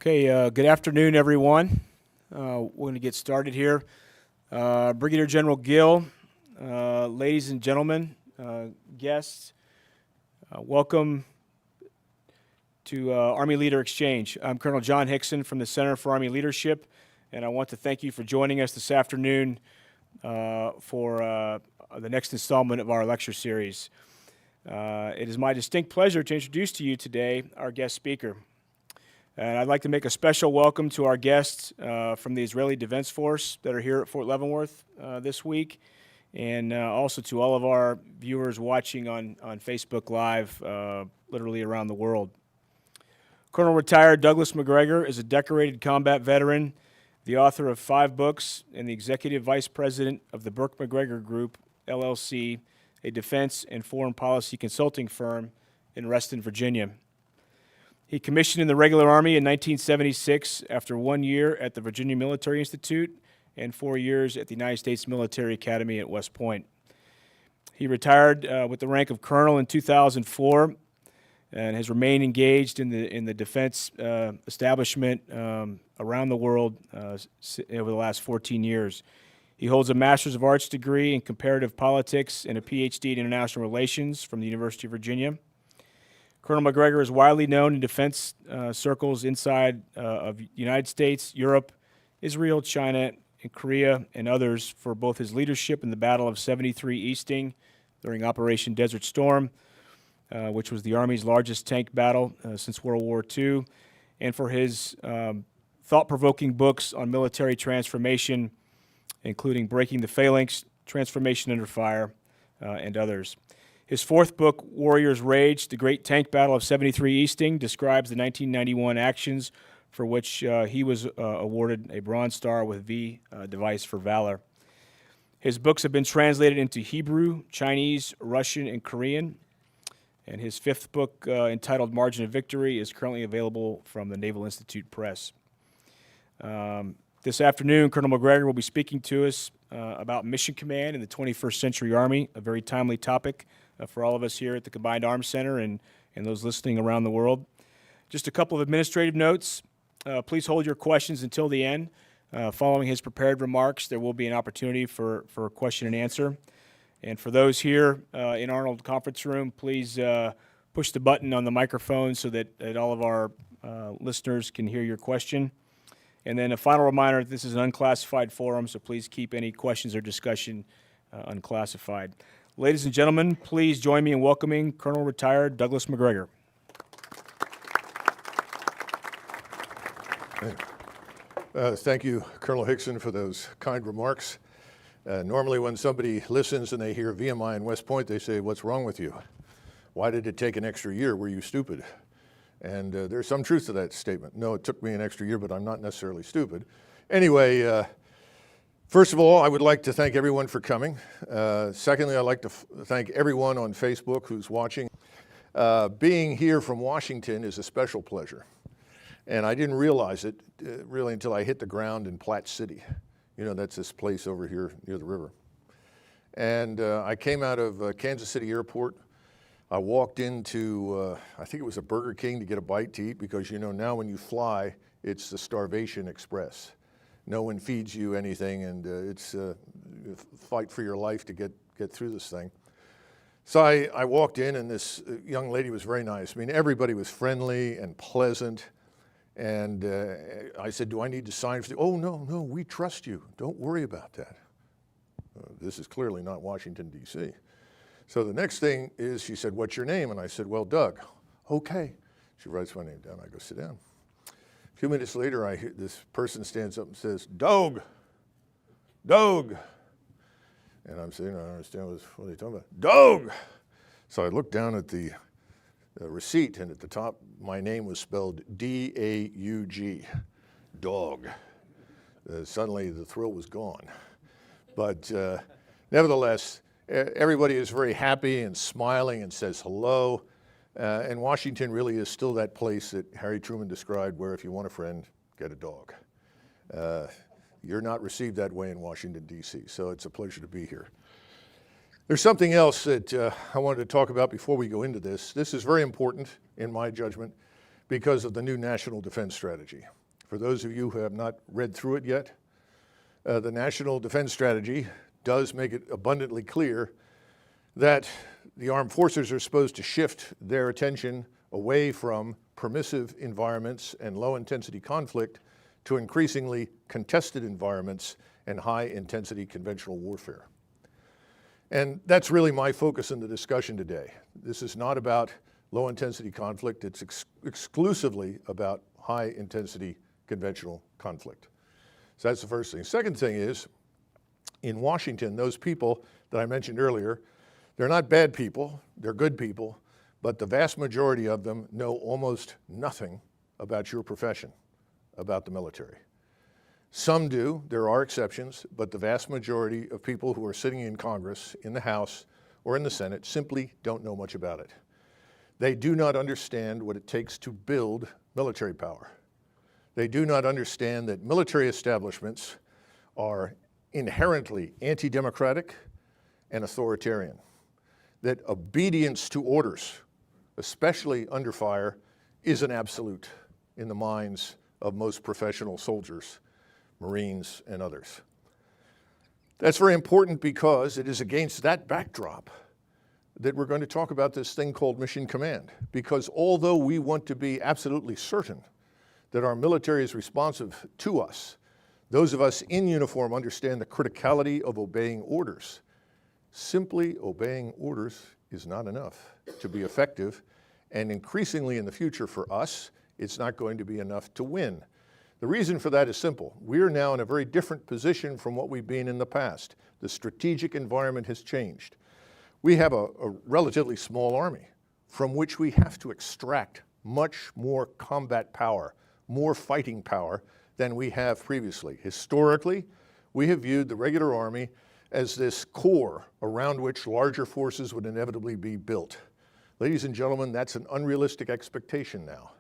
Okay, good afternoon, everyone. We're going to get started here. Brigadier General Gill, ladies and gentlemen, guests, welcome to Army Leader Exchange. I'm Colonel John Hickson from the Center for Army Leadership, and I want to thank you for joining us this afternoon for the next installment of our lecture series. It is my distinct pleasure to introduce to you today our guest speaker. And I'd like to make a special welcome to our guests from the Israeli Defense Force that are here at Fort Leavenworth this week, and also to all of our viewers watching on Facebook Live literally around the world. Colonel Retired Douglas Macgregor is a decorated combat veteran, the author of 5 books, and the Executive Vice President of the Burke-McGregor Group, LLC, a defense and foreign policy consulting firm in Reston, Virginia. He commissioned in the regular Army in 1976 after 1 year at the Virginia Military Institute and 4 years at the United States Military Academy at West Point. He retired with the rank of colonel in 2004 and has remained engaged in the defense establishment around the world over the last 14 years. He holds a Master's of Arts degree in Comparative Politics and a PhD in International Relations from the University of Virginia. Colonel Macgregor is widely known in defense circles inside of the United States, Europe, Israel, China, and Korea, and others for both his leadership in the Battle of 73 Easting during Operation Desert Storm, which was the Army's largest tank battle since World War II, and for his thought-provoking books on military transformation, including Breaking the Phalanx, Transformation Under Fire, and others. His 4th book, Warrior's Rage, The Great Tank Battle of 73 Easting, describes the 1991 actions for which he was awarded a Bronze Star with V device for valor. His books have been translated into Hebrew, Chinese, Russian, and Korean, and his 5th book, entitled Margin of Victory, is currently available from the Naval Institute Press. This afternoon, Colonel Macgregor will be speaking to us about Mission Command in the 21st Century Army, a very timely topic for all of us here at the Combined Arms Center and those listening around the world. Just a couple of administrative notes. Please hold your questions until the end. Following his prepared remarks, there will be an opportunity for a question and answer. And for those here in Arnold Conference Room, please push the button on the microphone so that all of our listeners can hear your question. And then a final reminder, this is an unclassified forum, so please keep any questions or discussion unclassified. Ladies and gentlemen, please join me in welcoming Colonel Retired Douglas Macgregor. Thank you, Colonel Hickson, for those kind remarks. Normally when somebody listens and they hear VMI in West Point, they say, "What's wrong with you? Why did it take an extra year? Were you stupid?" And there's some truth to that statement. No, it took me an extra year, but I'm not necessarily stupid. Anyway, first of all, I would like to thank everyone for coming. Secondly, I'd like to thank everyone on Facebook who's watching. Being here from Washington is a special pleasure. And I didn't realize it really until I hit the ground in Platte City. You know, that's this place over here near the river. And I came out of Kansas City Airport. I walked into, I think it was a Burger King to get a bite to eat because, you know, now when you fly, it's the starvation express. No one feeds you anything, and it's a fight for your life to get through this thing. So I walked in, and this young lady was very nice. I mean, everybody was friendly and pleasant. And I said, "Do I need to sign for the?" "Oh, no, we trust you. Don't worry about that." This is clearly not Washington, D.C. So the next thing is, she said, "What's your name?" And I said, "Well, Doug." "Okay." She writes my name down. I go, "Sit down." A few minutes later, I hear this person stands up and says, "Doug, Doug." And I'm saying, I don't understand what are they talking about. "Doug." So I looked down at the receipt, and at the top, my name was spelled D-A-U-G, Dog. Suddenly, the thrill was gone. But nevertheless, everybody is very happy and smiling and says hello. And Washington really is still that place that Harry Truman described where if you want a friend, get a dog. You're not received that way in Washington, D.C., so it's a pleasure to be here. There's something else that I wanted to talk about before we go into this. This is very important, in my judgment, because of the new national defense strategy. For those of you who have not read through it yet, the National Defense Strategy does make it abundantly clear that the armed forces are supposed to shift their attention away from permissive environments and low-intensity conflict to increasingly contested environments and high-intensity conventional warfare. And that's really my focus in the discussion today. This is not about low-intensity conflict. It's exclusively about high-intensity conventional conflict. So that's the first thing. Second thing is, in Washington, those people that I mentioned earlier, they're not bad people, they're good people, but the vast majority of them know almost nothing about your profession, about the military. Some do, there are exceptions, but the vast majority of people who are sitting in Congress, in the House, or in the Senate simply don't know much about it. They do not understand what it takes to build military power. They do not understand that military establishments are inherently anti-democratic and authoritarian, that obedience to orders, especially under fire, is an absolute in the minds of most professional soldiers, Marines, and others. That's very important because it is against that backdrop that we're going to talk about this thing called mission command. Because although we want to be absolutely certain that our military is responsive to us, those of us in uniform understand the criticality of obeying orders. Simply obeying orders is not enough to be effective, and increasingly in the future for us, it's not going to be enough to win. The reason for that is simple. We're now in a very different position from what we've been in the past. The strategic environment has changed. We have a relatively small army from which we have to extract much more combat power, more fighting power than we have previously. Historically, we have viewed the regular army as this core around which larger forces would inevitably be built. Ladies and gentlemen, that's an unrealistic expectation now.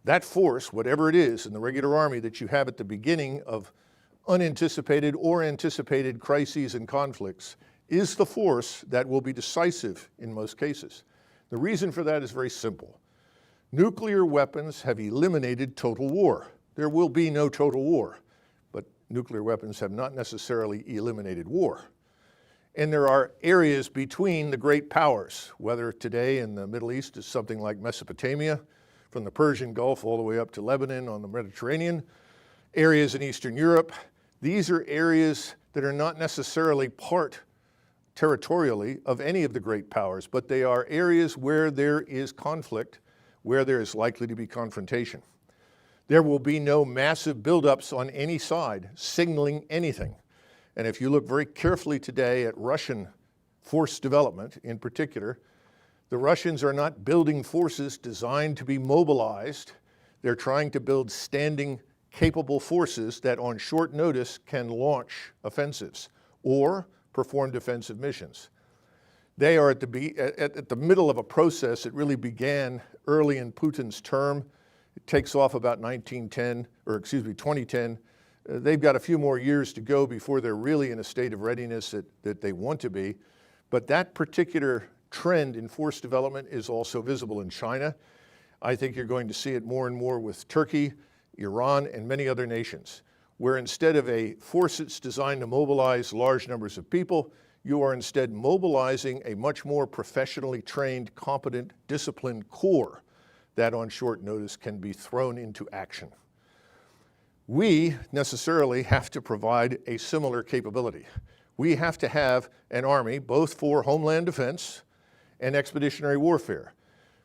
That force, whatever it is in the regular army that you have at the beginning of unanticipated or anticipated crises and conflicts, is the force that will be decisive in most cases. The reason for that is very simple. Nuclear weapons have eliminated total war. There will be no total war, but nuclear weapons have not necessarily eliminated war. And there are areas between the great powers, whether today in the Middle East is something like Mesopotamia, from the Persian Gulf all the way up to Lebanon on the Mediterranean, areas in Eastern Europe. These are areas that are not necessarily part territorially of any of the great powers, but they are areas where there is conflict, where there is likely to be confrontation. There will be no massive buildups on any side signaling anything. And if you look very carefully today at Russian force development in particular, the Russians are not building forces designed to be mobilized. They're trying to build standing, capable forces that on short notice can launch offensives or perform defensive missions. They are at the middle of a process that really began early in Putin's term. It takes off about 2010. They've got a few more years to go before they're really in a state of readiness that they want to be. But that particular trend in force development is also visible in China. I think you're going to see it more and more with Turkey, Iran, and many other nations, where instead of a force that's designed to mobilize large numbers of people, you are instead mobilizing a much more professionally trained, competent, disciplined corps that on short notice can be thrown into action. We necessarily have to provide a similar capability. We have to have an army, both for homeland defense and expeditionary warfare.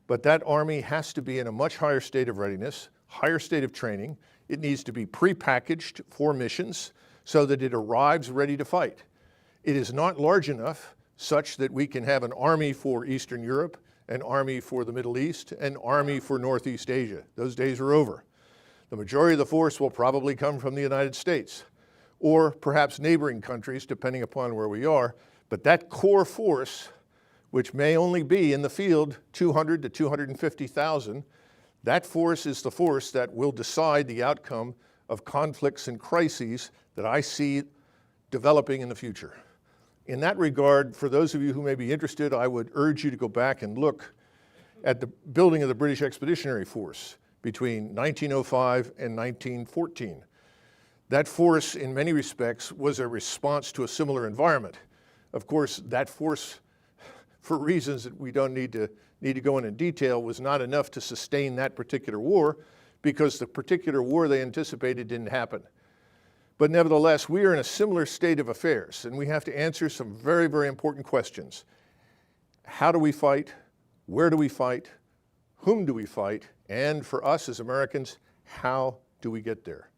But that army has to be in a much higher state of readiness, higher state of training. It needs to be prepackaged for missions so that it arrives ready to fight. It is not large enough such that we can have an army for Eastern Europe, an army for the Middle East, an army for Northeast Asia. Those days are over. The majority of the force will probably come from the United States or perhaps neighboring countries, depending upon where we are. But that core force, which may only be in the field 200 to 250,000, that force is the force that will decide the outcome of conflicts and crises that I see developing in the future. In that regard, for those of you who may be interested, I would urge you to go back and look at the building of the British Expeditionary Force. between 1905 and 1914. That force, in many respects, was a response to a similar environment. Of course, that force, for reasons that we don't need to go into detail, was not enough to sustain that particular war because the particular war they anticipated didn't happen. But nevertheless, we are in a similar state of affairs, and we have to answer some very, very important questions. How do we fight? Where do we fight? Whom do we fight? And for us as Americans, how do we get there?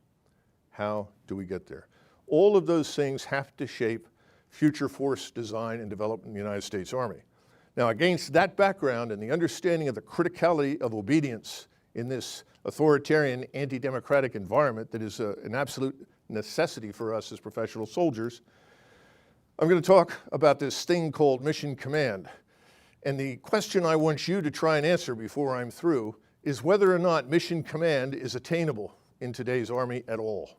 How do we get there? All of those things have to shape future force design and development in the United States Army. Now, against that background and the understanding of the criticality of obedience in this authoritarian, anti-democratic environment that is an absolute necessity for us as professional soldiers, I'm going to talk about this thing called Mission Command. And the question I want you to try and answer before I'm through is whether or not Mission Command is attainable in today's Army at all.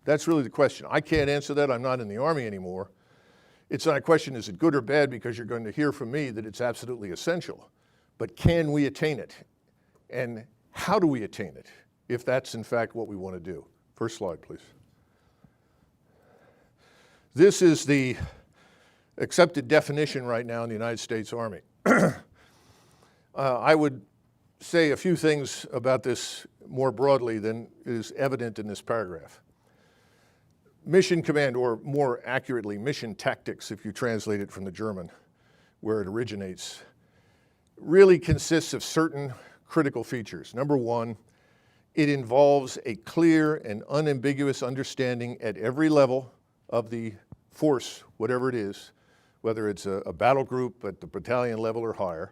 That's really the question. I can't answer that. I'm not in the Army anymore. It's not a question, is it good or bad, because you're going to hear from me that it's absolutely essential. But can we attain it? And how do we attain it, if that's in fact what we want to do? First slide, please. This is the accepted definition right now in the United States Army. I would say a few things about this more broadly than is evident in this paragraph. Mission command, or more accurately, mission tactics, if you translate it from the German, where it originates, really consists of certain critical features. Number one, it involves a clear and unambiguous understanding at every level of the force, whatever it is, whether it's a battle group at the battalion level or higher,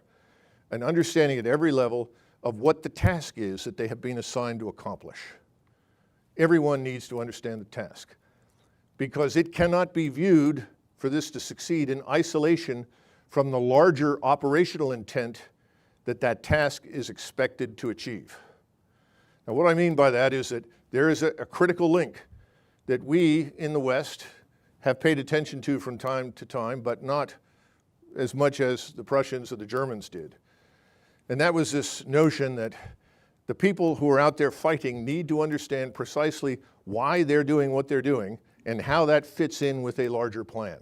an understanding at every level of what the task is that they have been assigned to accomplish. Everyone needs to understand the task, because it cannot be viewed, for this to succeed, in isolation from the larger operational intent that that task is expected to achieve. Now, what I mean by that is that there is a critical link that we in the West have paid attention to from time to time, but not as much as the Prussians or the Germans did. And that was this notion that the people who are out there fighting need to understand precisely why they're doing what they're doing and how that fits in with a larger plan.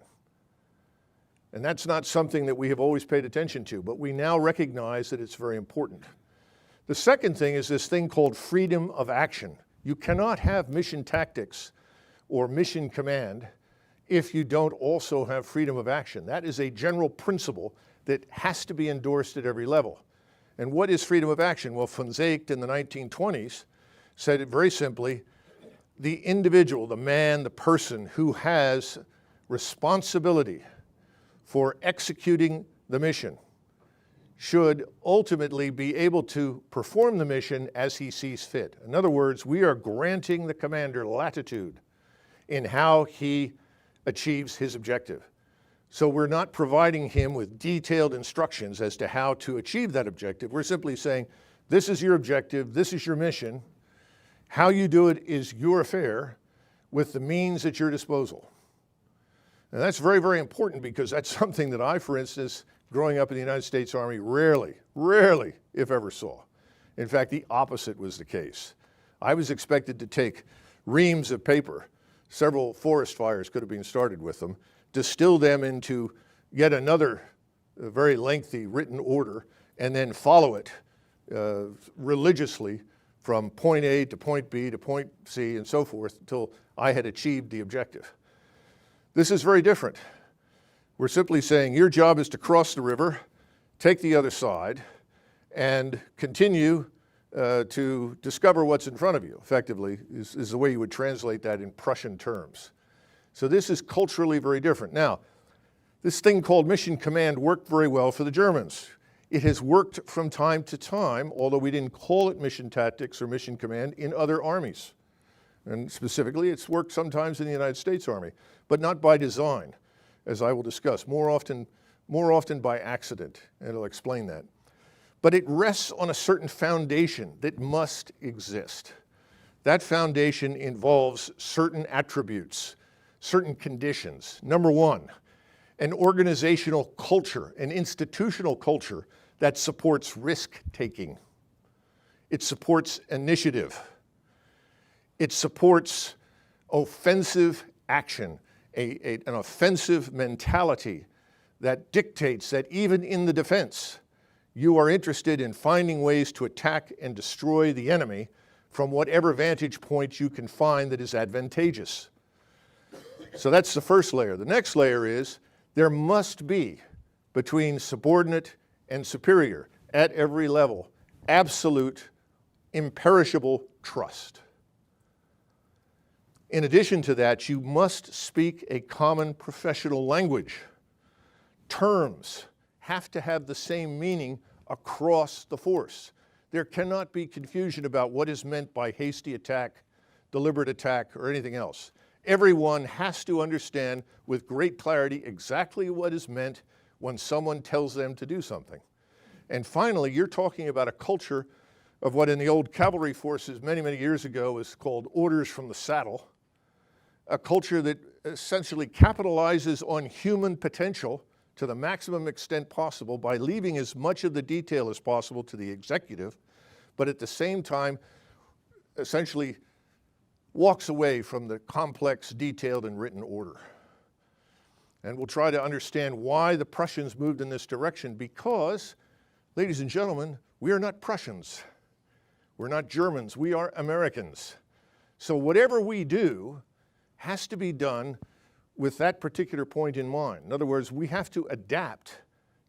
And that's not something that we have always paid attention to, but we now recognize that it's very important. The second thing is this thing called freedom of action. You cannot have mission tactics or mission command if you don't also have freedom of action. That is a general principle that has to be endorsed at every level. And what is freedom of action? Well, von Zeyck in the 1920s said it very simply: the individual, the man, the person who has responsibility for executing the mission should ultimately be able to perform the mission as he sees fit. In other words, we are granting the commander latitude in how he achieves his objective. So we're not providing him with detailed instructions as to how to achieve that objective. We're simply saying, this is your objective, this is your mission. How you do it is your affair with the means at your disposal. And that's very, very important, because that's something that I, for instance, growing up in the United States Army, rarely, if ever saw. In fact, the opposite was the case. I was expected to take reams of paper, several forest fires could have been started with them, distill them into yet another very lengthy written order, and then follow it religiously from point A to point B to point C and so forth until I had achieved the objective. This is very different. We're simply saying your job is to cross the river, take the other side, and continue to discover what's in front of you, effectively, is the way you would translate that in Prussian terms. So this is culturally very different. Now, this thing called mission command worked very well for the Germans. It has worked from time to time, although we didn't call it mission tactics or mission command, in other armies. And specifically, it's worked sometimes in the United States Army, but not by design, as I will discuss, more often by accident, and I'll explain that. But it rests on a certain foundation that must exist. That foundation involves certain attributes, certain conditions. Number one, an organizational culture, an institutional culture that supports risk-taking. It supports initiative. It supports offensive action, an offensive mentality that dictates that even in the defense, you are interested in finding ways to attack and destroy the enemy from whatever vantage point you can find that is advantageous. So that's the first layer. The next layer is there must be, between subordinate and superior at every level, absolute, imperishable trust. In addition to that, you must speak a common professional language. Terms have to have the same meaning across the force. There cannot be confusion about what is meant by hasty attack, deliberate attack, or anything else. Everyone has to understand with great clarity exactly what is meant when someone tells them to do something. And finally, you're talking about a culture of what in the old cavalry forces many, many years ago was called orders from the saddle, a culture that essentially capitalizes on human potential to the maximum extent possible by leaving as much of the detail as possible to the executive, but at the same time essentially walks away from the complex, detailed, and written order. And we'll try to understand why the Prussians moved in this direction, because, ladies and gentlemen, we are not Prussians. We're not Germans. We are Americans. So whatever we do has to be done with that particular point in mind. In other words, we have to adapt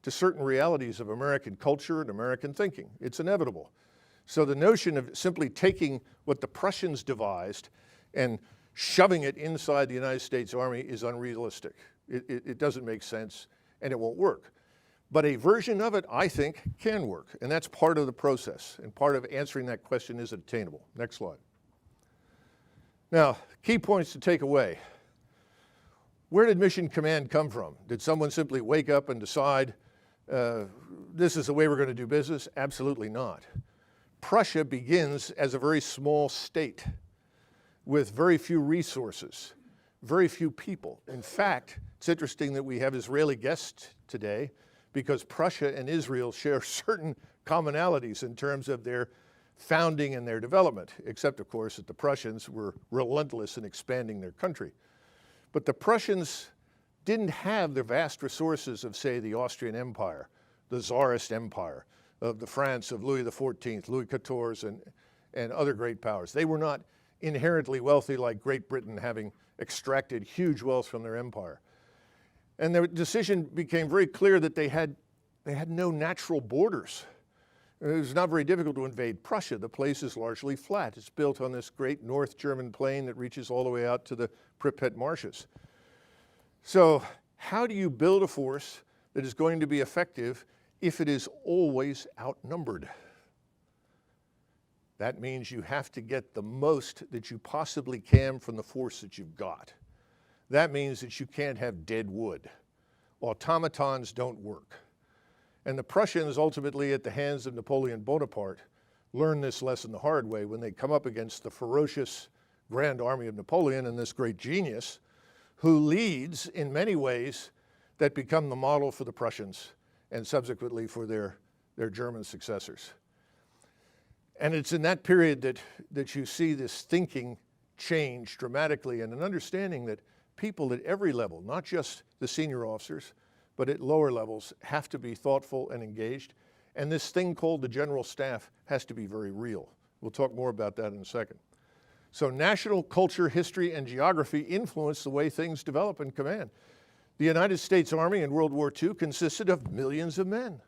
to certain realities of American culture and American thinking. It's inevitable. So the notion of simply taking what the Prussians devised and shoving it inside the United States Army is unrealistic. It doesn't make sense, and it won't work. But a version of it, I think, can work, and that's part of the process, and part of answering that question is attainable. Next slide. Now, key points to take away. Where did Mission Command come from? Did someone simply wake up and decide, this is the way we're going to do business? Absolutely not. Prussia begins as a very small state with very few resources, very few people. In fact, it's interesting that we have Israeli guests today because Prussia and Israel share certain commonalities in terms of their founding and their development, except, of course, that the Prussians were relentless in expanding their country. But the Prussians didn't have the vast resources of, say, the Austrian Empire, the Tsarist Empire, of the France of Louis XIV, Louis XIV, and other great powers. They were not inherently wealthy like Great Britain, having extracted huge wealth from their empire. And their decision became very clear that they had no natural borders. It was not very difficult to invade Prussia. The place is largely flat. It's built on this great North German plain that reaches all the way out to the Pripyat marshes. So how do you build a force that is going to be effective if it is always outnumbered? That means you have to get the most that you possibly can from the force that you've got. That means that you can't have dead wood. Automatons don't work. And the Prussians ultimately, at the hands of Napoleon Bonaparte, learn this lesson the hard way when they come up against the ferocious grand army of Napoleon and this great genius who leads in many ways that become the model for the Prussians and subsequently for their German successors. And it's in that period that you see this thinking change dramatically and an understanding that people at every level, not just the senior officers, but at lower levels, have to be thoughtful and engaged. And this thing called the General Staff has to be very real. We'll talk more about that in a second. So national culture, history, and geography influence the way things develop in command. The United States Army in World War II consisted of millions of men.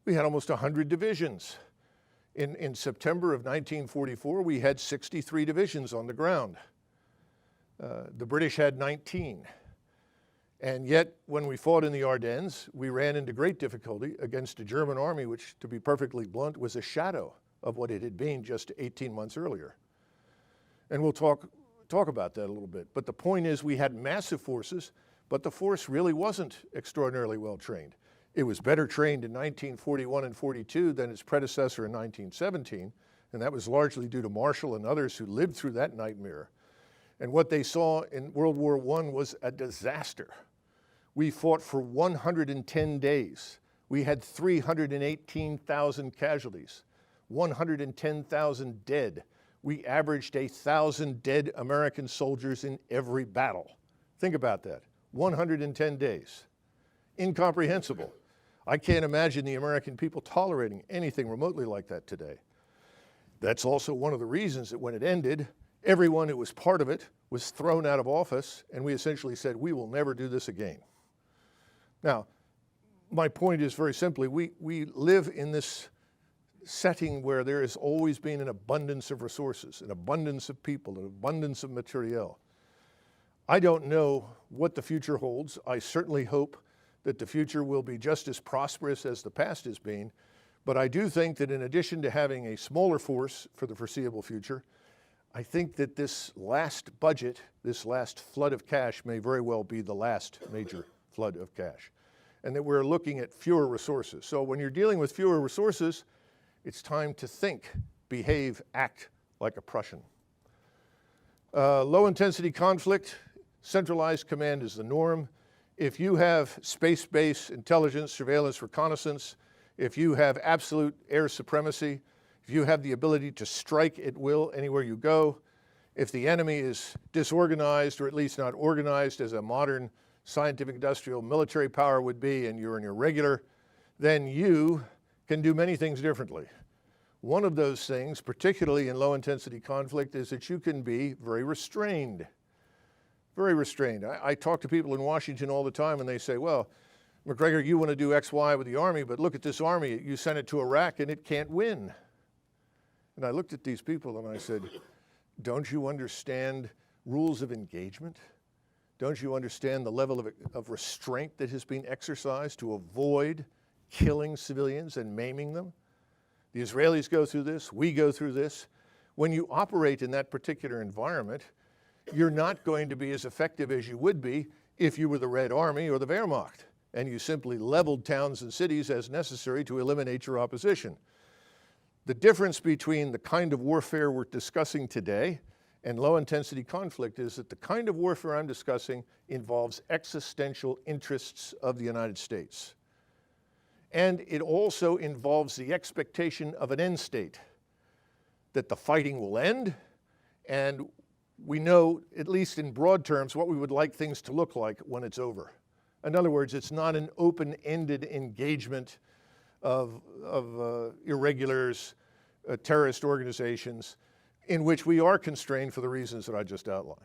We had almost 100 divisions. In September of 1944, we had 63 divisions on the ground. The British had 19. And yet, when we fought in the Ardennes, we ran into great difficulty against a German army, which, to be perfectly blunt, was a shadow of what it had been just 18 months earlier. And we'll talk about that a little bit. But the point is, we had massive forces, but the force really wasn't extraordinarily well trained. It was better trained in 1941 and 42 than its predecessor in 1917, and that was largely due to Marshall and others who lived through that nightmare. And what they saw in World War I was a disaster. We fought for 110 days. We had 318,000 casualties. 110,000 dead. We averaged 1,000 dead American soldiers in every battle. Think about that, 110 days. Incomprehensible. I can't imagine the American people tolerating anything remotely like that today. That's also one of the reasons that when it ended, everyone who was part of it was thrown out of office, and we essentially said, we will never do this again. Now, my point is very simply, we live in this setting where there has always been an abundance of resources, an abundance of people, an abundance of materiel. I don't know what the future holds. I certainly hope that the future will be just as prosperous as the past has been, but I do think that in addition to having a smaller force for the foreseeable future, I think that this last budget, this last flood of cash may very well be the last major flood of cash, and that we're looking at fewer resources. So when you're dealing with fewer resources, it's time to think, behave, act like a Prussian. Low-intensity conflict, centralized command is the norm. If you have space-based intelligence, surveillance, reconnaissance, if you have absolute air supremacy, if you have the ability to strike at will anywhere you go, if the enemy is disorganized or at least not organized as a modern scientific, industrial, military power would be, and you're an irregular, then you can do many things differently. One of those things, particularly in low-intensity conflict, is that you can be very restrained. Very restrained. I talk to people in Washington all the time, and they say, well, Macgregor, you want to do X, Y with the Army, but look at this Army. You sent it to Iraq, and it can't win. And I looked at these people, and I said, don't you understand rules of engagement? Don't you understand the level of restraint that has been exercised to avoid killing civilians and maiming them? The Israelis go through this, we go through this. When you operate in that particular environment, you're not going to be as effective as you would be if you were the Red Army or the Wehrmacht, and you simply leveled towns and cities as necessary to eliminate your opposition. The difference between the kind of warfare we're discussing today and low-intensity conflict is that the kind of warfare I'm discussing involves existential interests of the United States. And it also involves the expectation of an end state, that the fighting will end, and we know, at least in broad terms, what we would like things to look like when it's over. In other words, it's not an open-ended engagement of irregulars, terrorist organizations, in which we are constrained for the reasons that I just outlined.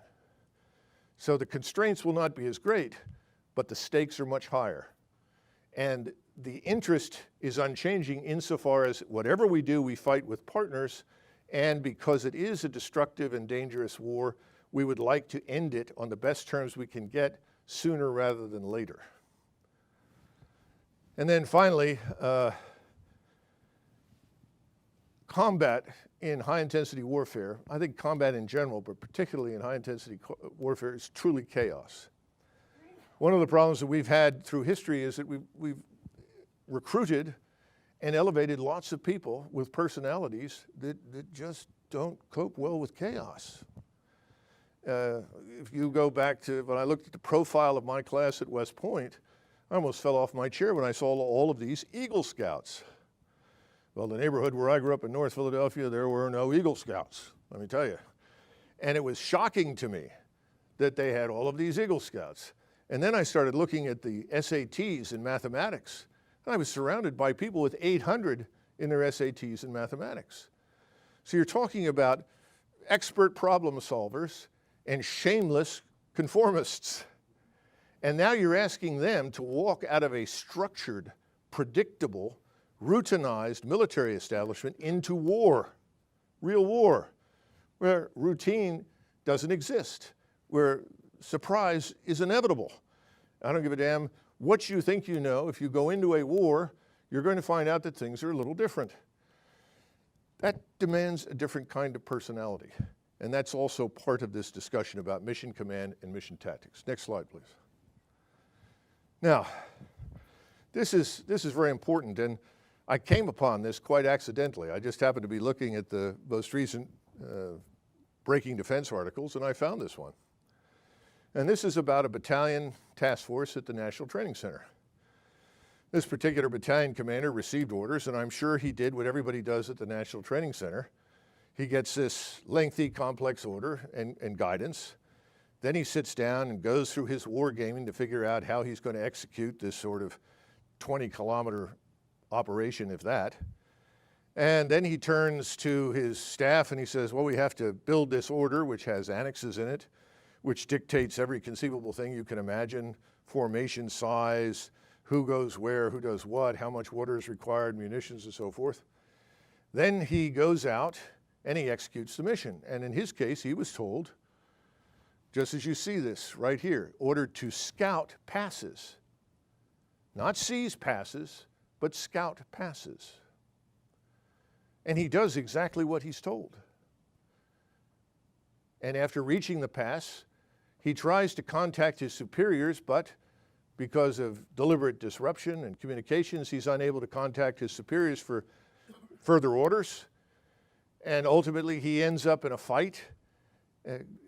So the constraints will not be as great, but the stakes are much higher. And the interest is unchanging insofar as whatever we do, we fight with partners, and because it is a destructive and dangerous war, we would like to end it on the best terms we can get sooner rather than later. And then finally, combat in high-intensity warfare, I think combat in general, but particularly in high-intensity warfare, is truly chaos. One of the problems that we've had through history is that we've recruited and elevated lots of people with personalities that just don't cope well with chaos. If you go back to when I looked at the profile of my class at West Point, I almost fell off my chair when I saw all of these Eagle Scouts. Well, the neighborhood where I grew up in North Philadelphia, there were no Eagle Scouts, let me tell you. And it was shocking to me that they had all of these Eagle Scouts. And then I started looking at the SATs in mathematics. And I was surrounded by people with 800 in their SATs in mathematics. So you're talking about expert problem solvers and shameless conformists. And now you're asking them to walk out of a structured, predictable, routinized military establishment into war, real war, where routine doesn't exist, where surprise is inevitable. I don't give a damn what you think you know. If you go into a war, you're going to find out that things are a little different. That demands a different kind of personality. And that's also part of this discussion about mission command and mission tactics. Next slide, please. Now, this is very important, and I came upon this quite accidentally. I just happened to be looking at the most recent Breaking Defense articles, and I found this one. And this is about a battalion task force at the National Training Center. This particular battalion commander received orders, and I'm sure he did what everybody does at the National Training Center. He gets this lengthy, complex order and guidance. Then he sits down and goes through his wargaming to figure out how he's going to execute this sort of 20-kilometer operation, if that. And then he turns to his staff and he says, well, we have to build this order, which has annexes in it, which dictates every conceivable thing you can imagine, formation size, who goes where, who does what, how much water is required, munitions, and so forth. Then he goes out and he executes the mission. And in his case, he was told, just as you see this right here, ordered to scout passes. Not seize passes, but scout passes. And he does exactly what he's told. And after reaching the pass, he tries to contact his superiors, but because of deliberate disruption and communications, he's unable to contact his superiors for further orders. And ultimately, he ends up in a fight,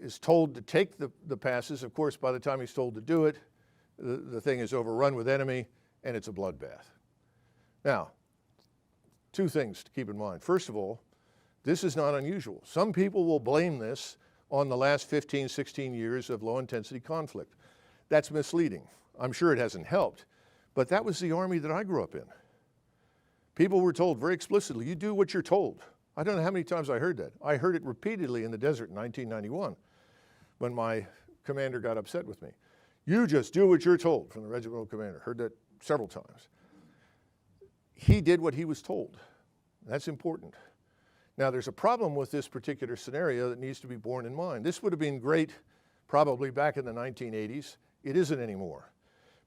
is told to take the passes. Of course, by the time he's told to do it, the thing is overrun with enemy, and it's a bloodbath. Now, two things to keep in mind. First of all, this is not unusual. Some people will blame this on the last 15, 16 years of low-intensity conflict. That's misleading. I'm sure it hasn't helped, but that was the Army that I grew up in. People were told very explicitly, you do what you're told. I don't know how many times I heard that. I heard it repeatedly in the desert in 1991 when my commander got upset with me. You just do what you're told, from the regimental commander. Heard that several times. He did what he was told. That's important. Now, there's a problem with this particular scenario that needs to be borne in mind. This would have been great probably back in the 1980s. It isn't anymore.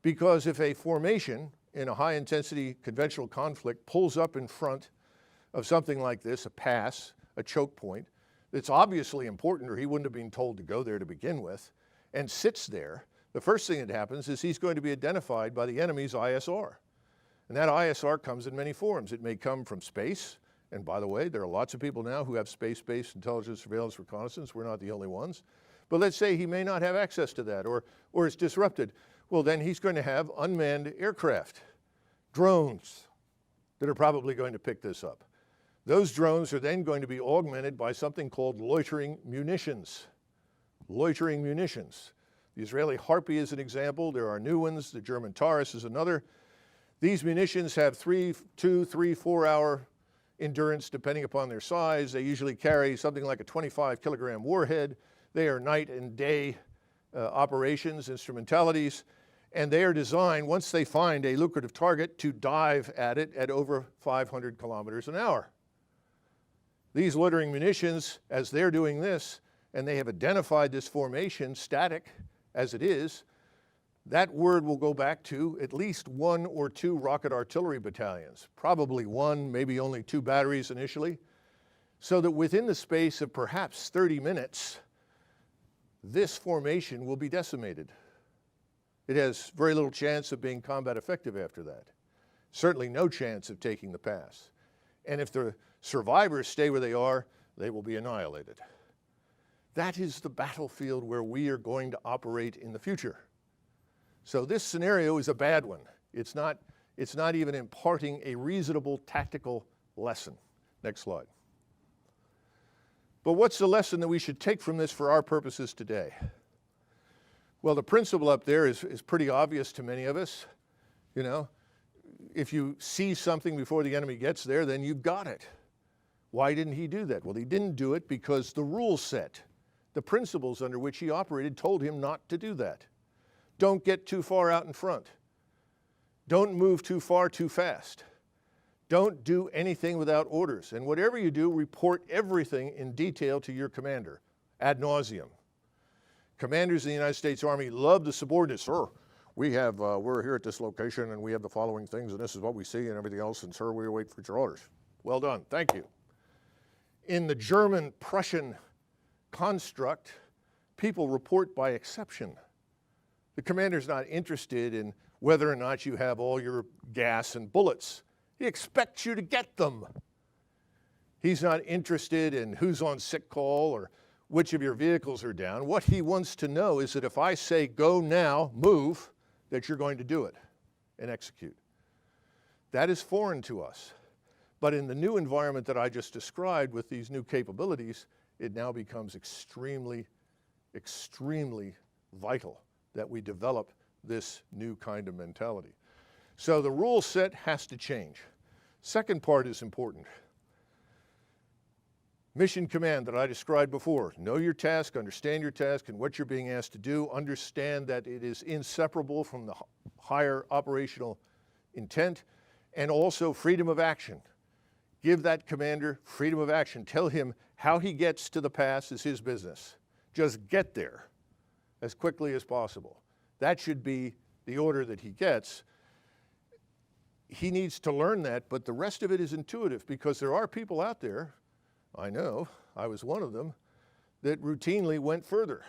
Because if a formation in a high-intensity conventional conflict pulls up in front of something like this, a pass, a choke point, that's obviously important, or he wouldn't have been told to go there to begin with, and sits there, the first thing that happens is he's going to be identified by the enemy's ISR. And that ISR comes in many forms. It may come from space, and by the way, there are lots of people now who have space-based intelligence, surveillance, reconnaissance. We're not the only ones. But let's say he may not have access to that, or it's disrupted. Well, then he's going to have unmanned aircraft, drones, that are probably going to pick this up. Those drones are then going to be augmented by something called loitering munitions. Loitering munitions. The Israeli Harpy is an example. There are new ones. The German Taurus is another. These munitions have 2, 3, 4 hour endurance depending upon their size. They usually carry something like a 25-kilogram warhead. They are night and day operations, instrumentalities, and they are designed, once they find a lucrative target, to dive at it at over 500 kilometers an hour. These loitering munitions, as they're doing this, and they have identified this formation, static as it is, that word will go back to at least 1 or 2 rocket artillery battalions, probably 1, maybe only 2 batteries initially, so that within the space of perhaps 30 minutes, this formation will be decimated. It has very little chance of being combat effective after that. Certainly no chance of taking the pass. And if the survivors stay where they are, they will be annihilated. That is the battlefield where we are going to operate in the future. So this scenario is a bad one. It's not even imparting a reasonable tactical lesson. Next slide. But what's the lesson that we should take from this for our purposes today? Well, the principle up there is pretty obvious to many of us. You know, if you see something before the enemy gets there, then you've got it. Why didn't he do that? Well, he didn't do it because the rule set, the principles under which he operated, told him not to do that. Don't get too far out in front. Don't move too far too fast. Don't do anything without orders. And whatever you do, report everything in detail to your commander, ad nauseum. Commanders in the United States Army love the subordinates. Sir, we're here at this location and we have the following things and this is what we see and everything else, and sir, we wait for your orders. Well done, thank you. In the German-Prussian construct, people report by exception. The commander's not interested in whether or not you have all your gas and bullets. He expects you to get them. He's not interested in who's on sick call or which of your vehicles are down. What he wants to know is that if I say go now, move, that you're going to do it and execute. That is foreign to us. But in the new environment that I just described with these new capabilities, it now becomes extremely, extremely vital that we develop this new kind of mentality. So the rule set has to change. Second part is important. Mission command that I described before. Know your task, understand your task and what you're being asked to do. Understand that it is inseparable from the higher operational intent, and also freedom of action. Give that commander freedom of action. Tell him how he gets to the pass is his business. Just get there as quickly as possible. That should be the order that he gets. He needs to learn that, but the rest of it is intuitive, because there are people out there, I know, I was one of them, that routinely went further.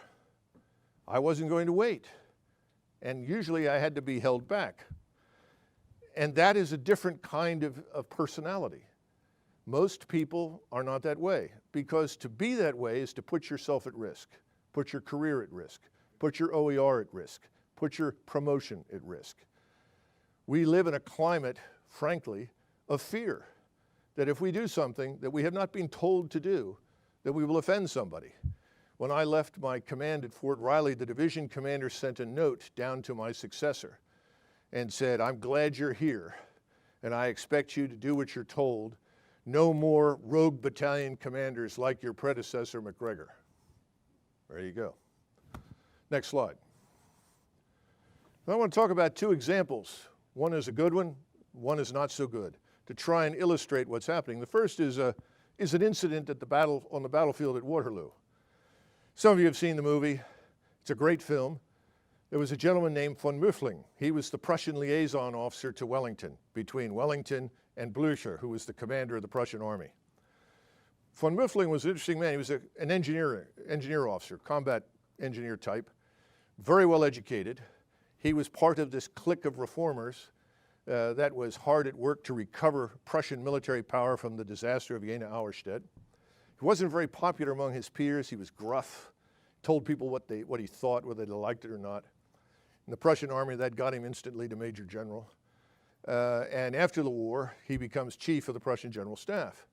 I wasn't going to wait, and usually I had to be held back. And that is a different kind of personality. Most people are not that way, because to be that way is to put yourself at risk, put your career at risk, put your OER at risk, put your promotion at risk. We live in a climate, frankly, of fear, that if we do something that we have not been told to do, that we will offend somebody. When I left my command at Fort Riley, the division commander sent a note down to my successor and said, "I'm glad you're here, and I expect you to do what you're told. No more rogue battalion commanders like your predecessor, Macgregor." There you go. Next slide. I want to talk about two examples. One is a good one, one is not so good, to try and illustrate what's happening. The first is an incident at on the battlefield at Waterloo. Some of you have seen the movie. It's a great film. There was a gentleman named von Muffling. He was the Prussian liaison officer to Wellington, between Wellington and Blücher, who was the commander of the Prussian army. Von Muffling was an interesting man. He was an engineer officer, combat engineer type, very well educated. He was part of this clique of reformers that was hard at work to recover Prussian military power from the disaster of Jena Auerstedt. He wasn't very popular among his peers. He was gruff, told people what he thought, whether they liked it or not. In the Prussian army, that got him instantly to Major General. And after the war, he becomes chief of the Prussian General Staff.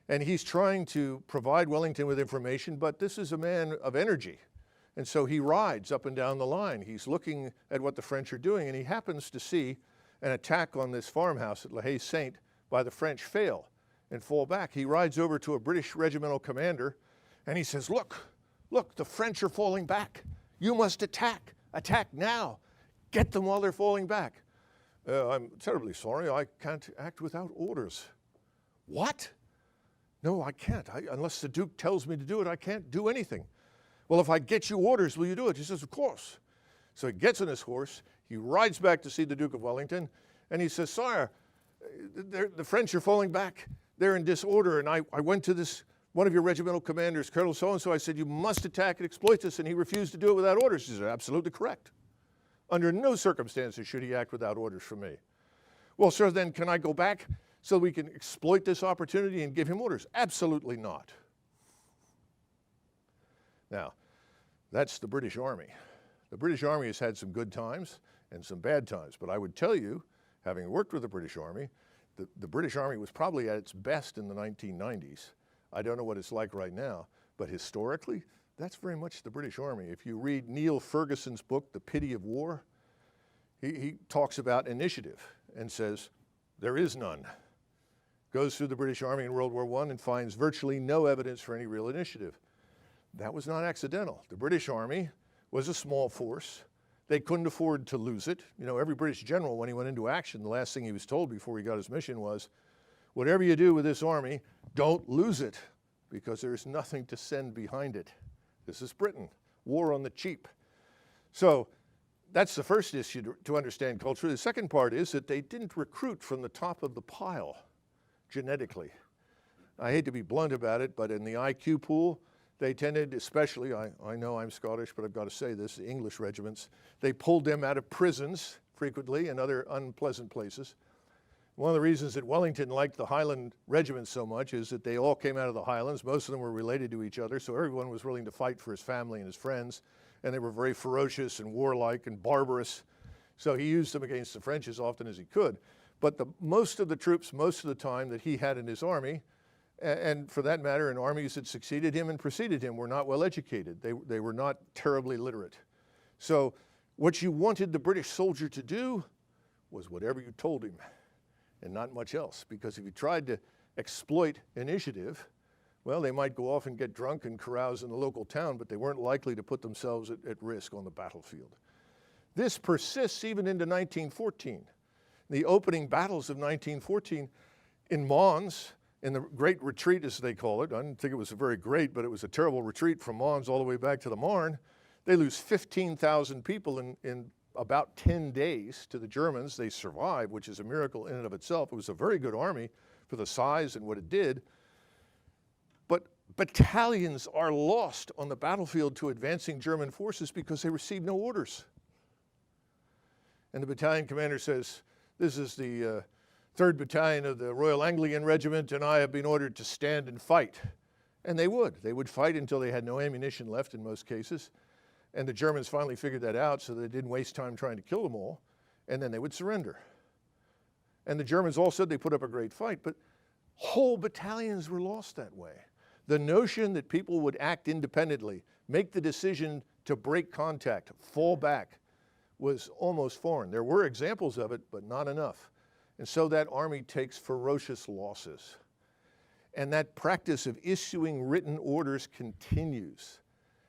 And he's trying to provide Wellington with information, but this is a man of energy. And so he rides up and down the line. He's looking at what the French are doing, and he happens to see an attack on this farmhouse at La Haye Sainte by the French fail and fall back. He rides over to a British regimental commander, and he says, look, the French are falling back. You must attack now. Get them while they're falling back. I'm terribly sorry, I can't act without orders. What? No, I can't. Unless the Duke tells me to do it, I can't do anything. Well, if I get you orders, will you do it? He says, of course. So he gets on his horse, he rides back to see the Duke of Wellington, and he says, Sire, the French are falling back. They're in disorder, and I went to one of your regimental commanders, Colonel so-and-so, I said, you must attack and exploit this, and he refused to do it without orders. He said, absolutely correct. Under no circumstances should he act without orders from me. Well, sir, then can I go back so we can exploit this opportunity and give him orders? Absolutely not. Now, that's the British Army. The British Army has had some good times and some bad times, but I would tell you, having worked with the British Army, the British Army was probably at its best in the 1990s. I don't know what it's like right now, but historically, that's very much the British Army. If you read Neil Ferguson's book, The Pity of War, he talks about initiative and says, there is none. Goes through the British Army in World War I and finds virtually no evidence for any real initiative. That was not accidental. The British Army was a small force. They couldn't afford to lose it. You know, every British general, when he went into action, the last thing he was told before he got his mission was, whatever you do with this army, don't lose it, because there's nothing to send behind it. This is Britain, war on the cheap. So that's the first issue to understand culturally. The second part is that they didn't recruit from the top of the pile genetically. I hate to be blunt about it, but in the IQ pool, they tended, especially, I know I'm Scottish, but I've got to say this, the English regiments, they pulled them out of prisons frequently and other unpleasant places. One of the reasons that Wellington liked the Highland regiments so much is that they all came out of the Highlands. Most of them were related to each other, so everyone was willing to fight for his family and his friends, and they were very ferocious and warlike and barbarous. So he used them against the French as often as he could. But most of the troops, most of the time that he had in his army, and for that matter in armies that succeeded him and preceded him, were not well educated. They were not terribly literate. So what you wanted the British soldier to do was whatever you told him and not much else. Because if you tried to exploit initiative, well, they might go off and get drunk and carouse in the local town, but they weren't likely to put themselves at risk on the battlefield. This persists even into 1914. The opening battles of 1914 in Mons, in the Great Retreat as they call it, I didn't think it was very great, but it was a terrible retreat from Mons all the way back to the Marne. They lose 15,000 people in about 10 days to the Germans. They survive, which is a miracle in and of itself. It was a very good army for the size and what it did. But battalions are lost on the battlefield to advancing German forces because they receive no orders. And the battalion commander says, "This is the 3rd Battalion of the Royal Anglian Regiment, and I have been ordered to stand and fight." And they would. They would fight until they had no ammunition left in most cases. And the Germans finally figured that out, so they didn't waste time trying to kill them all. And then they would surrender. And the Germans all said they put up a great fight, but whole battalions were lost that way. The notion that people would act independently, make the decision to break contact, fall back, was almost foreign. There were examples of it, but not enough. And so that army takes ferocious losses. And that practice of issuing written orders continues.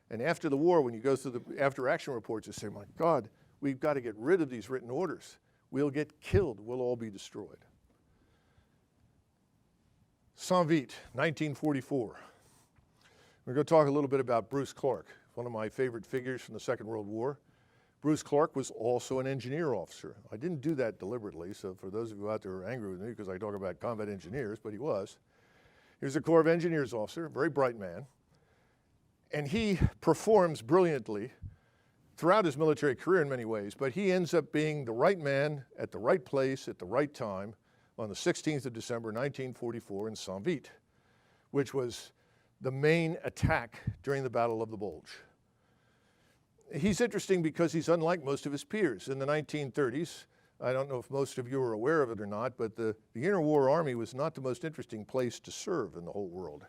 And after the war, when you go through the after-action reports, you say, my God, we've got to get rid of these written orders. We'll get killed. We'll all be destroyed. Saint-Vite, 1944. We're going to talk a little bit about Bruce Clark, one of my favorite figures from the Second World War. Bruce Clark was also an engineer officer. I didn't do that deliberately, so for those of you out there who are angry with me because I talk about combat engineers, but he was. He was a Corps of Engineers officer, a very bright man. And he performs brilliantly throughout his military career in many ways, but he ends up being the right man at the right place at the right time on the 16th of December, 1944 in Saint-Vite, which was the main attack during the Battle of the Bulge. He's interesting because he's unlike most of his peers. In the 1930s, I don't know if most of you are aware of it or not, but the interwar army was not the most interesting place to serve in the whole world.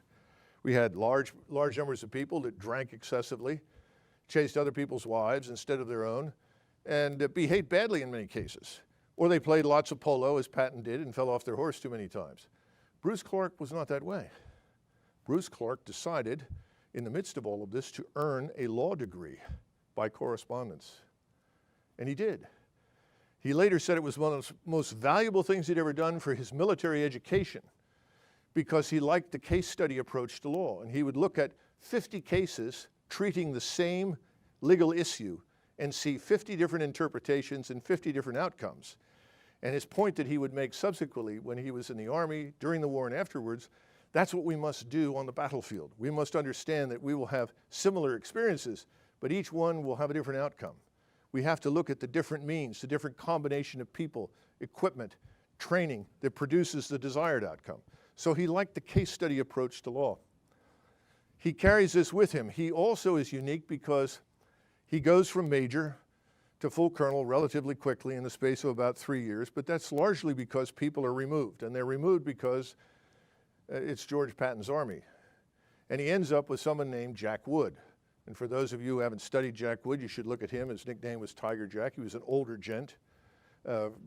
We had large numbers of people that drank excessively, chased other people's wives instead of their own, and behaved badly in many cases. Or they played lots of polo, as Patton did, and fell off their horse too many times. Bruce Clark was not that way. Bruce Clark decided, in the midst of all of this, to earn a law degree by correspondence. And he did. He later said it was one of the most valuable things he'd ever done for his military education because he liked the case study approach to law. And he would look at 50 cases treating the same legal issue and see 50 different interpretations and 50 different outcomes. And his point that he would make subsequently when he was in the Army, during the war and afterwards, that's what we must do on the battlefield. We must understand that we will have similar experiences, but each one will have a different outcome. We have to look at the different means, the different combination of people, equipment, training that produces the desired outcome. So he liked the case study approach to law. He carries this with him. He also is unique because he goes from major to full colonel relatively quickly in the space of about 3 years, but that's largely because people are removed, and they're removed because it's George Patton's army. And he ends up with someone named Jack Wood. And for those of you who haven't studied Jack Wood, you should look at him. His nickname was Tiger Jack. He was an older gent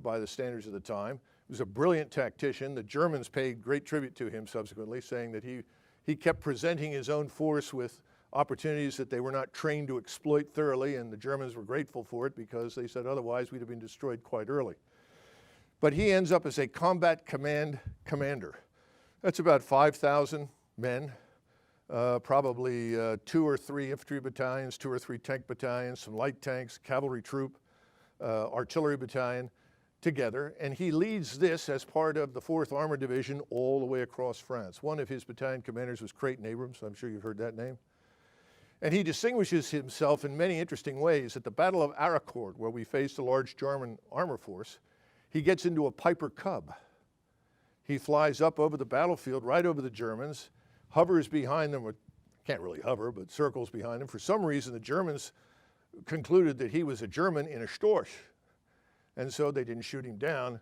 by the standards of the time. He was a brilliant tactician. The Germans paid great tribute to him subsequently, saying that he kept presenting his own force with opportunities that they were not trained to exploit thoroughly, and the Germans were grateful for it because they said otherwise we'd have been destroyed quite early. But he ends up as a combat command commander. That's about 5,000 men. Probably 2 or 3 infantry battalions, 2 or 3 tank battalions, some light tanks, cavalry troop, artillery battalion together. And he leads this as part of the 4th Armored Division all the way across France. One of his battalion commanders was Creighton Abrams. I'm sure you've heard that name. And he distinguishes himself in many interesting ways. At the Battle of Aricourt, where we faced a large German armor force, he gets into a Piper Cub. He flies up over the battlefield, right over the Germans, hovers behind them, or can't really hover, but circles behind them. For some reason, the Germans concluded that he was a German in a Storch, and so they didn't shoot him down.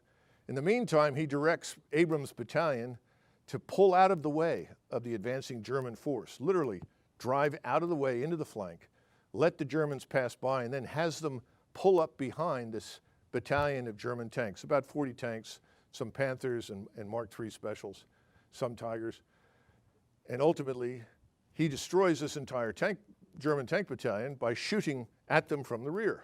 In the meantime, he directs Abrams' battalion to pull out of the way of the advancing German force, literally drive out of the way into the flank, let the Germans pass by, and then has them pull up behind this battalion of German tanks, about 40 tanks, some Panthers and Mark III specials, some Tigers. And ultimately, he destroys this entire German tank battalion by shooting at them from the rear.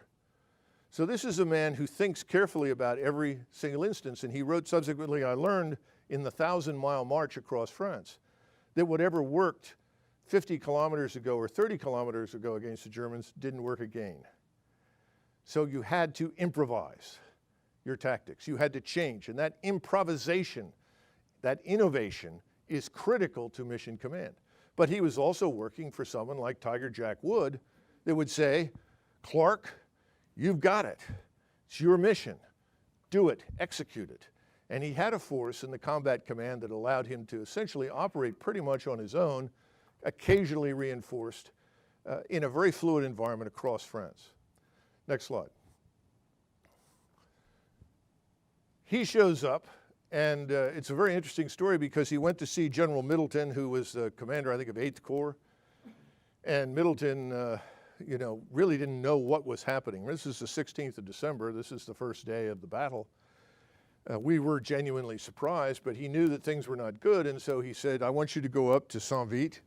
So this is a man who thinks carefully about every single instance, and he wrote subsequently, I learned in the 1,000-mile march across France that whatever worked 50 kilometers ago or 30 kilometers ago against the Germans didn't work again. So you had to improvise your tactics. You had to change, and that improvisation, that innovation is critical to mission command. But he was also working for someone like Tiger Jack Wood that would say, Clark, you've got it. It's your mission. Do it. Execute it. And he had a force in the combat command that allowed him to essentially operate pretty much on his own, occasionally reinforced in a very fluid environment across France. Next slide. He shows up, and it's a very interesting story because he went to see General Middleton, who was the commander, I think, of 8th Corps. And Middleton, really didn't know what was happening. This is the 16th of December. This is the first day of the battle. We were genuinely surprised, but he knew that things were not good, and so he said, I want you to go up to Saint-Vite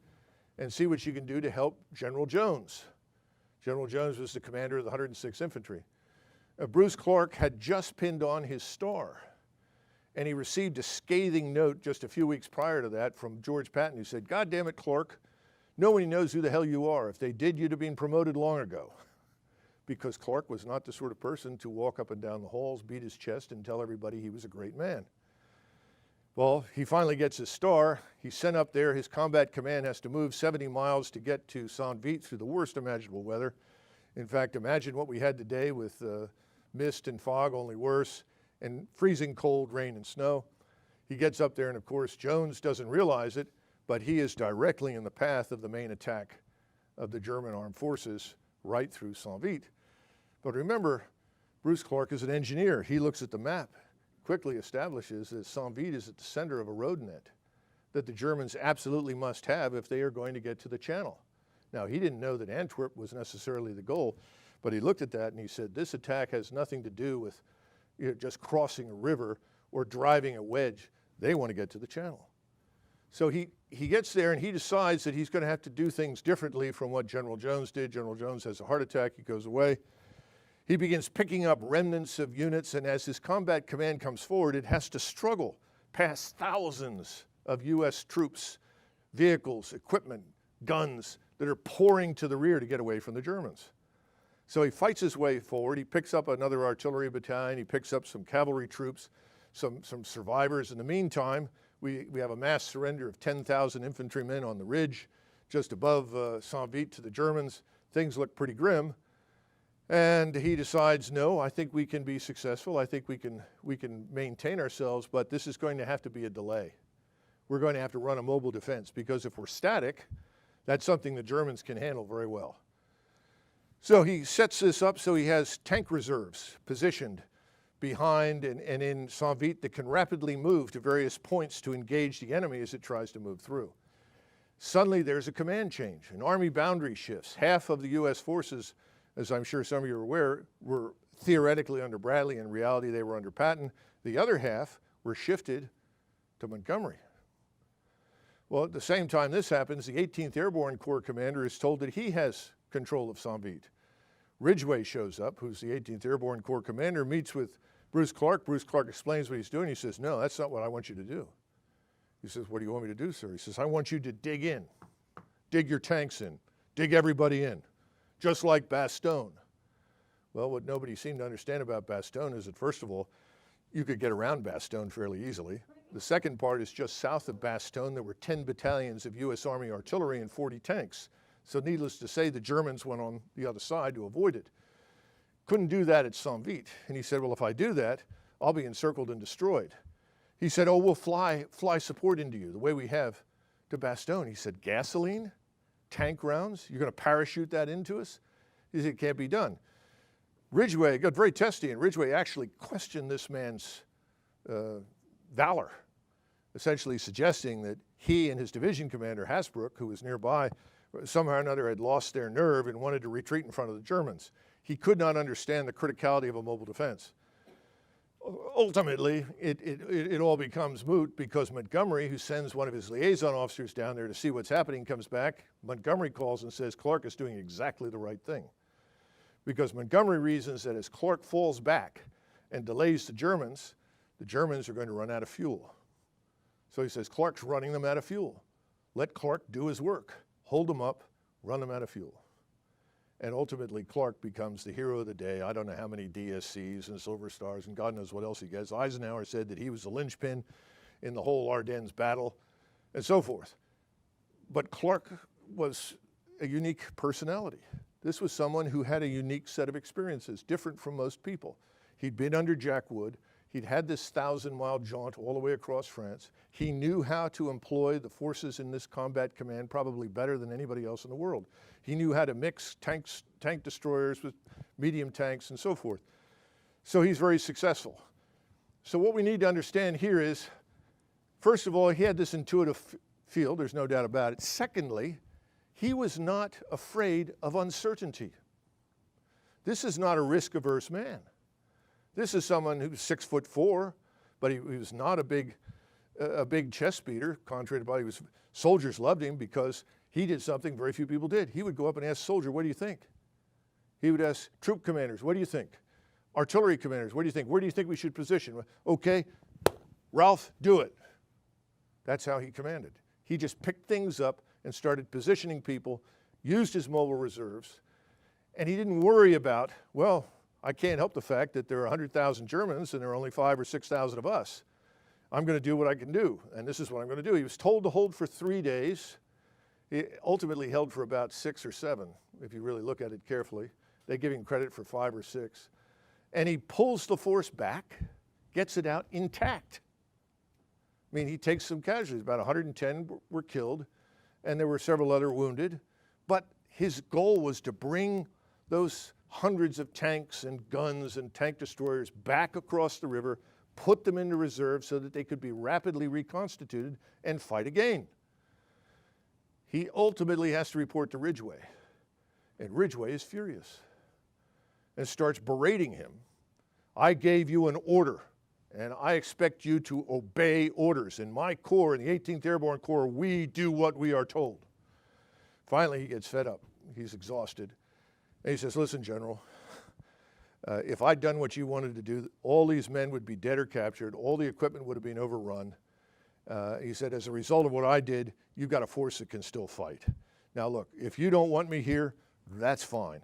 and see what you can do to help General Jones. General Jones was the commander of the 106th Infantry. Bruce Clark had just pinned on his star, and he received a scathing note just a few weeks prior to that from George Patton, who said, God damn it, Clark, nobody knows who the hell you are. If they did, you'd have been promoted long ago. Because Clark was not the sort of person to walk up and down the halls, beat his chest, and tell everybody he was a great man. Well, he finally gets his star. He's sent up there. His combat command has to move 70 miles to get to Saint-Vite through the worst imaginable weather. In fact, imagine what we had today with mist and fog, only worse, and freezing cold rain and snow. He gets up there, and of course, Jones doesn't realize it, but he is directly in the path of the main attack of the German armed forces right through Saint-Vite. But remember, Bruce Clark is an engineer. He looks at the map, quickly establishes that Saint-Vite is at the center of a road net that the Germans absolutely must have if they are going to get to the Channel. Now, he didn't know that Antwerp was necessarily the goal, but he looked at that and he said, this attack has nothing to do with just crossing a river or driving a wedge. They want to get to the Channel. So he gets there and he decides that he's going to have to do things differently from what General Jones did. General Jones has a heart attack, he goes away. He begins picking up remnants of units, and as his combat command comes forward, it has to struggle past thousands of U.S. troops, vehicles, equipment, guns that are pouring to the rear to get away from the Germans. So he fights his way forward. He picks up another artillery battalion. He picks up some cavalry troops, some survivors. In the meantime, we have a mass surrender of 10,000 infantrymen on the ridge just above Saint-Vite to the Germans. Things look pretty grim. And he decides, no, I think we can be successful. I think we can maintain ourselves, but this is going to have to be a delay. We're going to have to run a mobile defense, because if we're static, that's something the Germans can handle very well. So he sets this up so he has tank reserves positioned behind and in Saint-Vite that can rapidly move to various points to engage the enemy as it tries to move through. Suddenly there's a command change. An army boundary shifts. Half of the U.S. forces, as I'm sure some of you are aware, were theoretically under Bradley. In reality, they were under Patton. The other half were shifted to Montgomery. Well, at the same time this happens, the 18th Airborne Corps commander is told that he has control of Saint-Vite. Ridgway shows up, who's the 18th Airborne Corps commander, meets with Bruce Clark. Bruce Clark explains what he's doing. He says, no, that's not what I want you to do. He says, what do you want me to do, sir? He says, I want you to dig in. Dig your tanks in. Dig everybody in. Just like Bastogne. Well, what nobody seemed to understand about Bastogne is that, first of all, you could get around Bastogne fairly easily. The second part is just south of Bastogne, there were 10 battalions of U.S. Army artillery and 40 tanks. So needless to say, the Germans went on the other side to avoid it. Couldn't do that at Saint-Vite. And he said, well, if I do that, I'll be encircled and destroyed. He said, oh, we'll fly support into you the way we have to Bastogne. He said, gasoline? Tank rounds? You're going to parachute that into us? He said, it can't be done. Ridgway got very testy, and Ridgway actually questioned this man's valor, essentially suggesting that he and his division commander, Hasbrouck, who was nearby, somehow or another had lost their nerve and wanted to retreat in front of the Germans. He could not understand the criticality of a mobile defense. Ultimately, it all becomes moot because Montgomery, who sends one of his liaison officers down there to see what's happening, comes back. Montgomery calls and says Clark is doing exactly the right thing. Because Montgomery reasons that as Clark falls back and delays the Germans are going to run out of fuel. So he says, Clark's running them out of fuel. Let Clark do his work. Hold them up, run them out of fuel. And ultimately, Clark becomes the hero of the day. I don't know how many DSCs and Silver Stars and God knows what else he gets. Eisenhower said that he was the linchpin in the whole Ardennes battle and so forth. But Clark was a unique personality. This was someone who had a unique set of experiences, different from most people. He'd been under Jack Wood. He'd had this 1,000-mile jaunt all the way across France. He knew how to employ the forces in this combat command probably better than anybody else in the world. He knew how to mix tank destroyers with medium tanks and so forth. So he's very successful. So what we need to understand here is, first of all, he had this intuitive feel, there's no doubt about it. Secondly, he was not afraid of uncertainty. This is not a risk-averse man. This is someone who's 6'4", but he was not a big chest beater, contrary to body. Soldiers loved him because he did something very few people did. He would go up and ask soldier, what do you think? He would ask troop commanders, what do you think? Artillery commanders, what do you think? Where do you think we should position? Okay, Ralph, do it. That's how he commanded. He just picked things up and started positioning people, used his mobile reserves, and he didn't worry about, well, I can't help the fact that there are 100,000 Germans and there are only 5,000 or 6,000 of us. I'm going to do what I can do, and this is what I'm going to do. He was told to hold for 3 days. He ultimately held for about 6 or 7, if you really look at it carefully. They give him credit for 5 or 6. And he pulls the force back, gets it out intact. I mean, he takes some casualties. About 110 were killed, and there were several other wounded. But his goal was to bring those hundreds of tanks and guns and tank destroyers back across the river, put them into reserve so that they could be rapidly reconstituted and fight again. He ultimately has to report to Ridgway, and Ridgway is furious and starts berating him. I gave you an order, and I expect you to obey orders. In my corps, in the 18th Airborne Corps, we do what we are told. Finally, he gets fed up. He's exhausted. And he says, listen, General, if I'd done what you wanted to do, all these men would be dead or captured. All the equipment would have been overrun. He said, as a result of what I did, you've got a force that can still fight. Now, look, if you don't want me here, that's fine.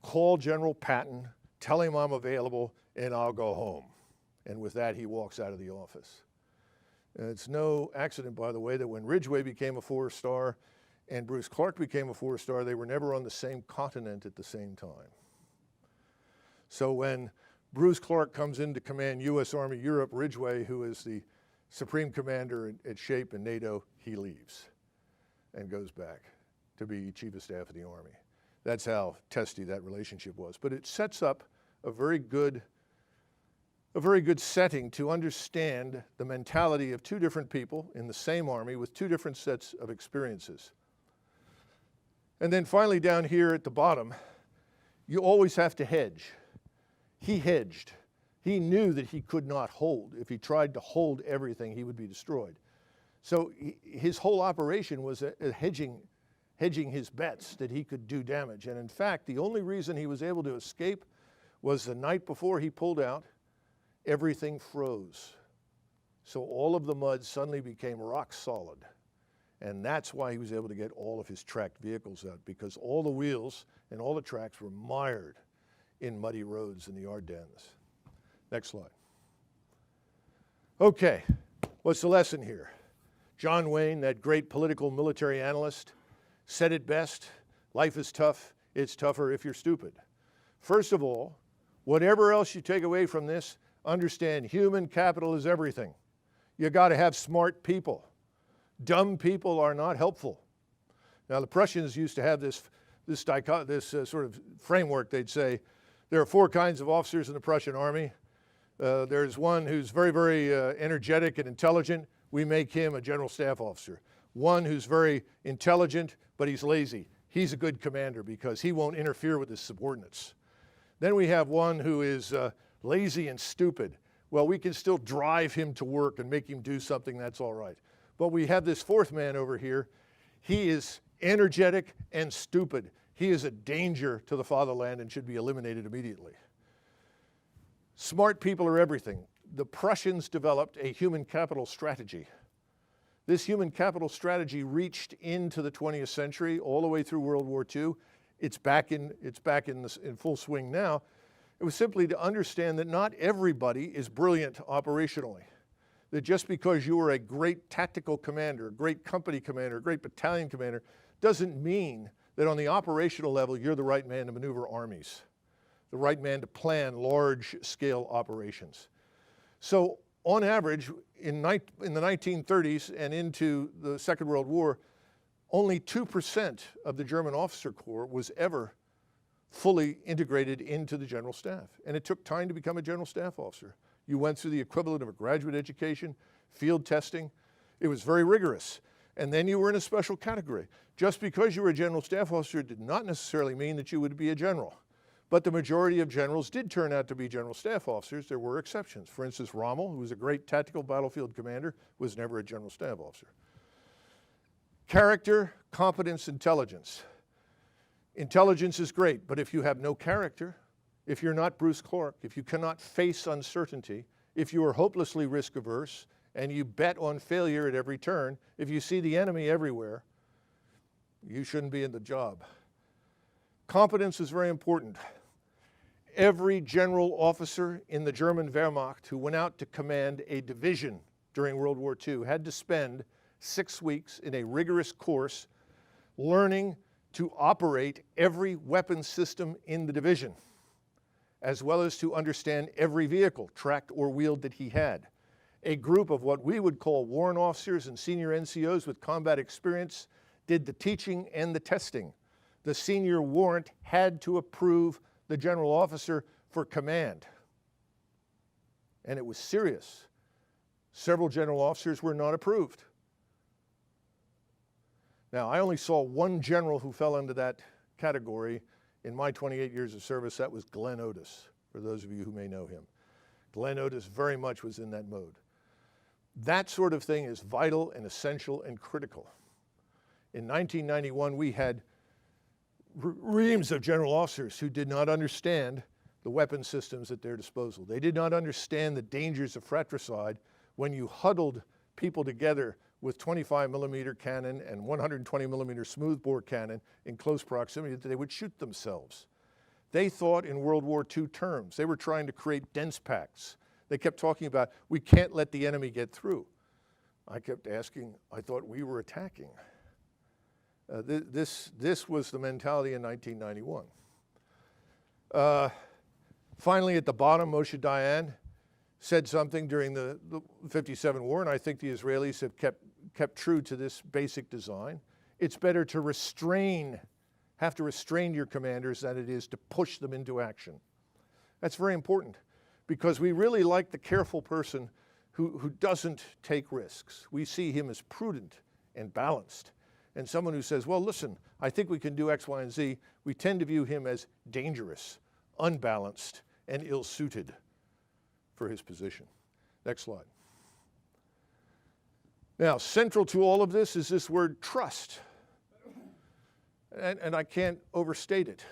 Call General Patton, tell him I'm available, and I'll go home. And with that, he walks out of the office. And it's no accident, by the way, that when Ridgway became a 4-star and Bruce Clark became a 4-star, they were never on the same continent at the same time. So when Bruce Clark comes in to command U.S. Army Europe, Ridgway, who is the Supreme Commander at SHAPE and NATO, he leaves and goes back to be Chief of Staff of the Army. That's how testy that relationship was. But it sets up a very good setting to understand the mentality of two different people in the same army with two different sets of experiences. And then finally down here at the bottom, you always have to hedge. He hedged. He knew that he could not hold. If he tried to hold everything, he would be destroyed. So his whole operation was hedging his bets that he could do damage. And in fact, the only reason he was able to escape was the night before he pulled out, everything froze. So all of the mud suddenly became rock solid. And that's why he was able to get all of his tracked vehicles out, because all the wheels and all the tracks were mired in muddy roads in the Ardennes. Next slide. Okay, what's the lesson here? John Wayne, that great political military analyst, said it best: life is tough, it's tougher if you're stupid. First of all, whatever else you take away from this, understand human capital is everything. You got to have smart people. Dumb people are not helpful. Now, the Prussians used to have this sort of framework. They'd say there are 4 kinds of officers in the Prussian army: There's one who's very, very energetic and intelligent. We make him a general staff officer. One who's very intelligent, but he's lazy. He's a good commander because he won't interfere with his subordinates. Then we have one who is lazy and stupid. Well, we can still drive him to work and make him do something, that's all right. But we have this fourth man over here. He is energetic and stupid. He is a danger to the fatherland and should be eliminated immediately. Smart people are everything. The Prussians developed a human capital strategy. This human capital strategy reached into the 20th century, all the way through World War II. It's back in full swing now. It was simply to understand that not everybody is brilliant operationally. That just because you are a great tactical commander, a great company commander, a great battalion commander, doesn't mean that on the operational level you're the right man to maneuver armies, the right man to plan large-scale operations. So on average, in the 1930s and into the Second World War, only 2% of the German officer corps was ever fully integrated into the general staff. And it took time to become a general staff officer. You went through the equivalent of a graduate education, field testing. It was very rigorous. And then you were in a special category. Just because you were a general staff officer did not necessarily mean that you would be a general. But the majority of generals did turn out to be general staff officers. There were exceptions. For instance, Rommel, who was a great tactical battlefield commander, was never a general staff officer. Character, competence, intelligence. Intelligence is great, but if you have no character, if you're not Bruce Clark, if you cannot face uncertainty, if you are hopelessly risk averse, and you bet on failure at every turn, if you see the enemy everywhere, you shouldn't be in the job. Competence is very important. Every general officer in the German Wehrmacht who went out to command a division during World War II had to spend 6 weeks in a rigorous course learning to operate every weapon system in the division, as well as to understand every vehicle, tracked or wheeled, that he had. A group of what we would call warrant officers and senior NCOs with combat experience did the teaching and the testing. The senior warrant had to approve the general officer for command. And it was serious. Several general officers were not approved. Now, I only saw one general who fell into that category in my 28 years of service. That was Glenn Otis, for those of you who may know him. Glenn Otis very much was in that mode. That sort of thing is vital and essential and critical. In 1991, we had reams of general officers who did not understand the weapon systems at their disposal. They did not understand the dangers of fratricide when you huddled people together with 25 millimeter cannon and 120 millimeter smoothbore cannon in close proximity, that they would shoot themselves. They thought in World War II terms. They were trying to create dense packs. They kept talking about, we can't let the enemy get through. I kept asking, I thought we were attacking. This was the mentality in 1991. Finally, at the bottom, Moshe Dayan said something during the 57 war, and I think the Israelis have kept true to this basic design. It's better to have to restrain your commanders than it is to push them into action. That's very important, because we really like the careful person who doesn't take risks. We see him as prudent and balanced. And someone who says, well, listen, I think we can do X, Y, and Z, we tend to view him as dangerous, unbalanced, and ill-suited for his position. Next slide. Now, central to all of this is this word trust. And I can't overstate it.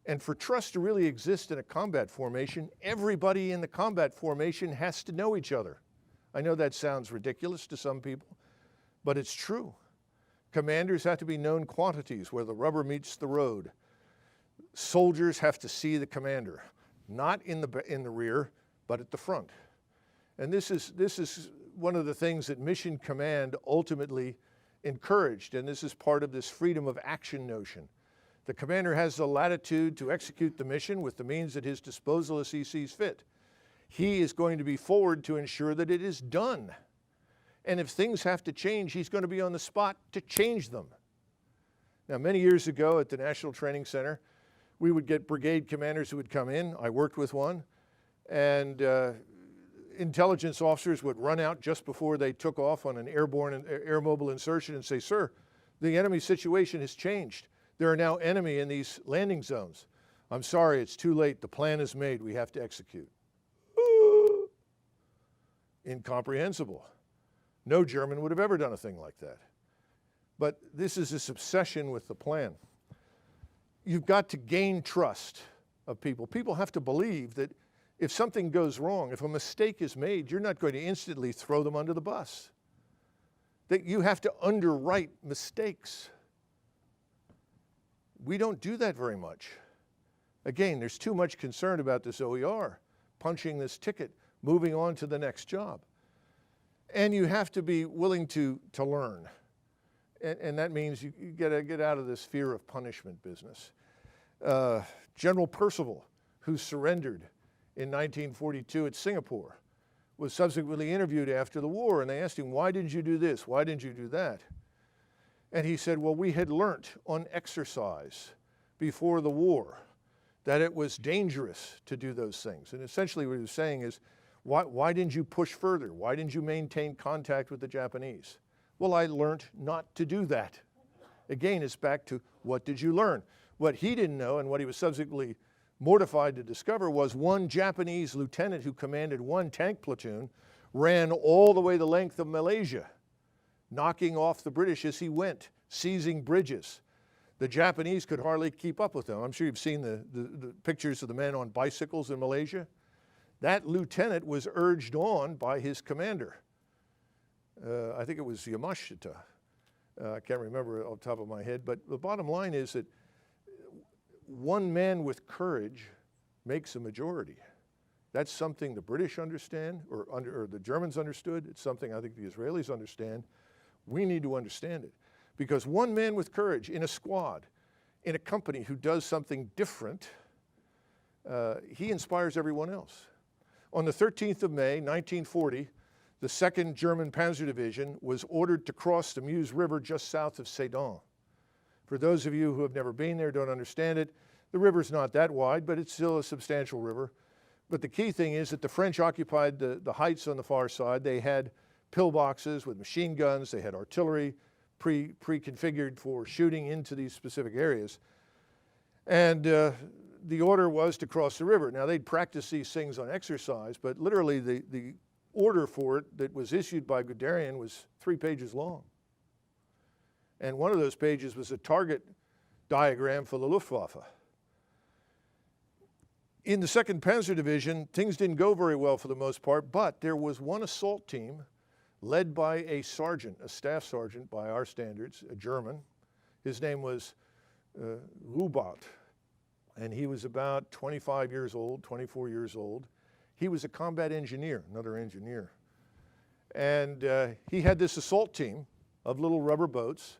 And for trust to really exist in a combat formation, everybody in the combat formation has to know each other. I know that sounds ridiculous to some people, but it's true. Commanders have to be known quantities where the rubber meets the road. Soldiers have to see the commander, not in the rear, but at the front. And this is one of the things that Mission Command ultimately encouraged, and this is part of this freedom of action notion. The commander has the latitude to execute the mission with the means at his disposal as he sees fit. He is going to be forward to ensure that it is done. And if things have to change, he's going to be on the spot to change them. Now, many years ago at the National Training Center, we would get brigade commanders who would come in. I worked with one. And intelligence officers would run out just before they took off on an air mobile insertion and say, "Sir, the enemy situation has changed. There are now enemy in these landing zones. I'm sorry, it's too late. The plan is made. We have to execute." Incomprehensible. No German would have ever done a thing like that. But this is this obsession with the plan. You've got to gain trust of people. People have to believe that if something goes wrong, if a mistake is made, you're not going to instantly throw them under the bus. That you have to underwrite mistakes. We don't do that very much. Again, there's too much concern about this OER, punching this ticket, moving on to the next job. And you have to be willing to learn. And that means you got to get out of this fear of punishment business. General Percival, who surrendered in 1942 at Singapore, was subsequently interviewed after the war, and they asked him, "Why didn't you do this? Why didn't you do that?" And he said, "Well, we had learnt on exercise before the war that it was dangerous to do those things." And essentially what he was saying is, why didn't you push further? Why didn't you maintain contact with the Japanese? Well, I learned not to do that. Again, it's back to what did you learn? What he didn't know, and what he was subsequently mortified to discover, was one Japanese lieutenant who commanded one tank platoon ran all the way the length of Malaysia, knocking off the British as he went, seizing bridges. The Japanese could hardly keep up with them. I'm sure you've seen the pictures of the men on bicycles in Malaysia. That lieutenant was urged on by his commander. I think it was Yamashita. I can't remember off the top of my head, but the bottom line is that one man with courage makes a majority. That's something the British understand, or the Germans understood. It's something I think the Israelis understand. We need to understand it. Because one man with courage in a squad, in a company who does something different, he inspires everyone else. On the 13th of May, 1940, the 2nd German Panzer Division was ordered to cross the Meuse River just south of Sedan. For those of you who have never been there, don't understand it, the river's not that wide, but it's still a substantial river. But the key thing is that the French occupied the heights on the far side. They had pillboxes with machine guns. They had artillery pre-configured for shooting into these specific areas. And the order was to cross the river. Now, they'd practice these things on exercise, but literally the order for it that was issued by Guderian was 3 pages long. And one of those pages was a target diagram for the Luftwaffe. In the 2nd Panzer Division, things didn't go very well for the most part, but there was one assault team led by a sergeant, a staff sergeant by our standards, a German. His name was Rubat, and he was about 25 years old, 24 years old. He was a combat engineer, another engineer. And he had this assault team of little rubber boats,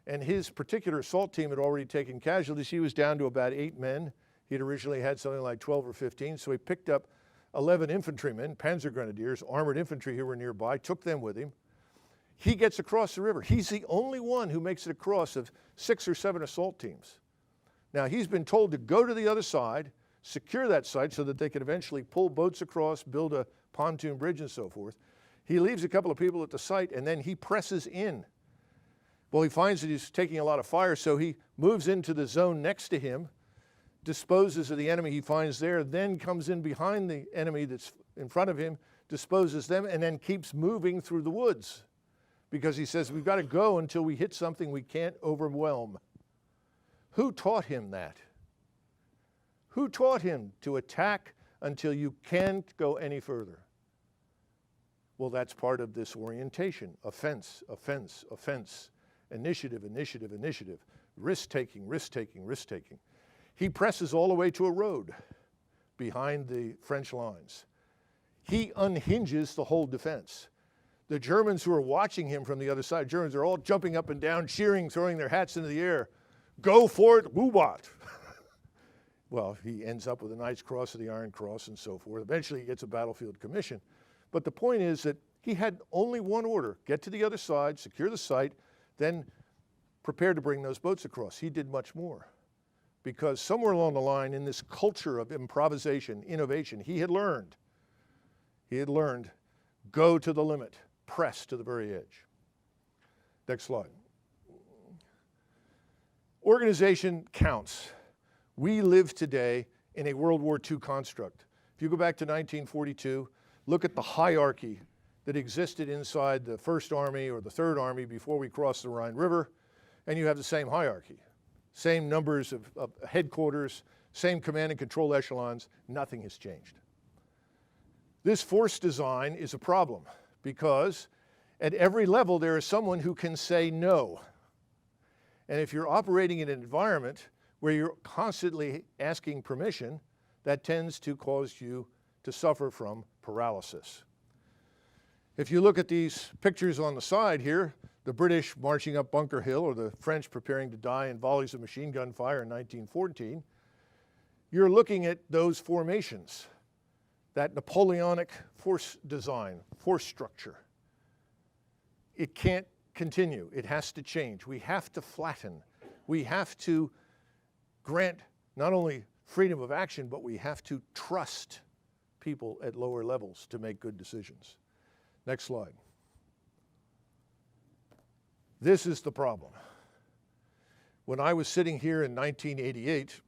and his particular assault team had already taken casualties. He was down to about 8 men. He'd originally had something like 12 or 15, so he picked up 11 infantrymen, Panzer Grenadiers, armored infantry who were nearby, took them with him. He gets across the river. He's the only one who makes it across of 6 or 7 assault teams. Now, he's been told to go to the other side, secure that site so that they could eventually pull boats across, build a pontoon bridge and so forth. He leaves a couple of people at the site, and then he presses in. Well, he finds that he's taking a lot of fire, so he moves into the zone next to him, disposes of the enemy he finds there, then comes in behind the enemy that's in front of him, disposes them, and then keeps moving through the woods. Because he says, we've got to go until we hit something we can't overwhelm. Who taught him that? Who taught him to attack until you can't go any further? Well, that's part of this orientation. Offense, offense, offense. Initiative, initiative, initiative. Risk-taking, risk-taking, risk-taking. He presses all the way to a road behind the French lines. He unhinges the whole defense. The Germans who are watching him from the other side, Germans are all jumping up and down, cheering, throwing their hats into the air. Go for it, Rubat. Well, he ends up with a Knight's Cross of the Iron Cross and so forth. Eventually he gets a battlefield commission. But the point is that he had only one order: get to the other side, secure the site, then prepare to bring those boats across. He did much more. because somewhere along the line in this culture of improvisation, innovation, he had learned, go to the limit, press to the very edge. Next slide. Organization counts. We live today in a World War II construct. If you go back to 1942, look at the hierarchy that existed inside the First Army or the Third Army before we crossed the Rhine River, and you have the same hierarchy. Same numbers of headquarters, same command and control echelons, nothing has changed. This force design is a problem because at every level there is someone who can say no. And if you're operating in an environment where you're constantly asking permission, that tends to cause you to suffer from paralysis. If you look at these pictures on the side here, the British marching up Bunker Hill or the French preparing to die in volleys of machine gun fire in 1914, you're looking at those formations, that Napoleonic force design, force structure. It can't continue. It has to change. We have to flatten. We have to grant not only freedom of action, but we have to trust people at lower levels to make good decisions. Next slide. This is the problem. When I was sitting here in 1988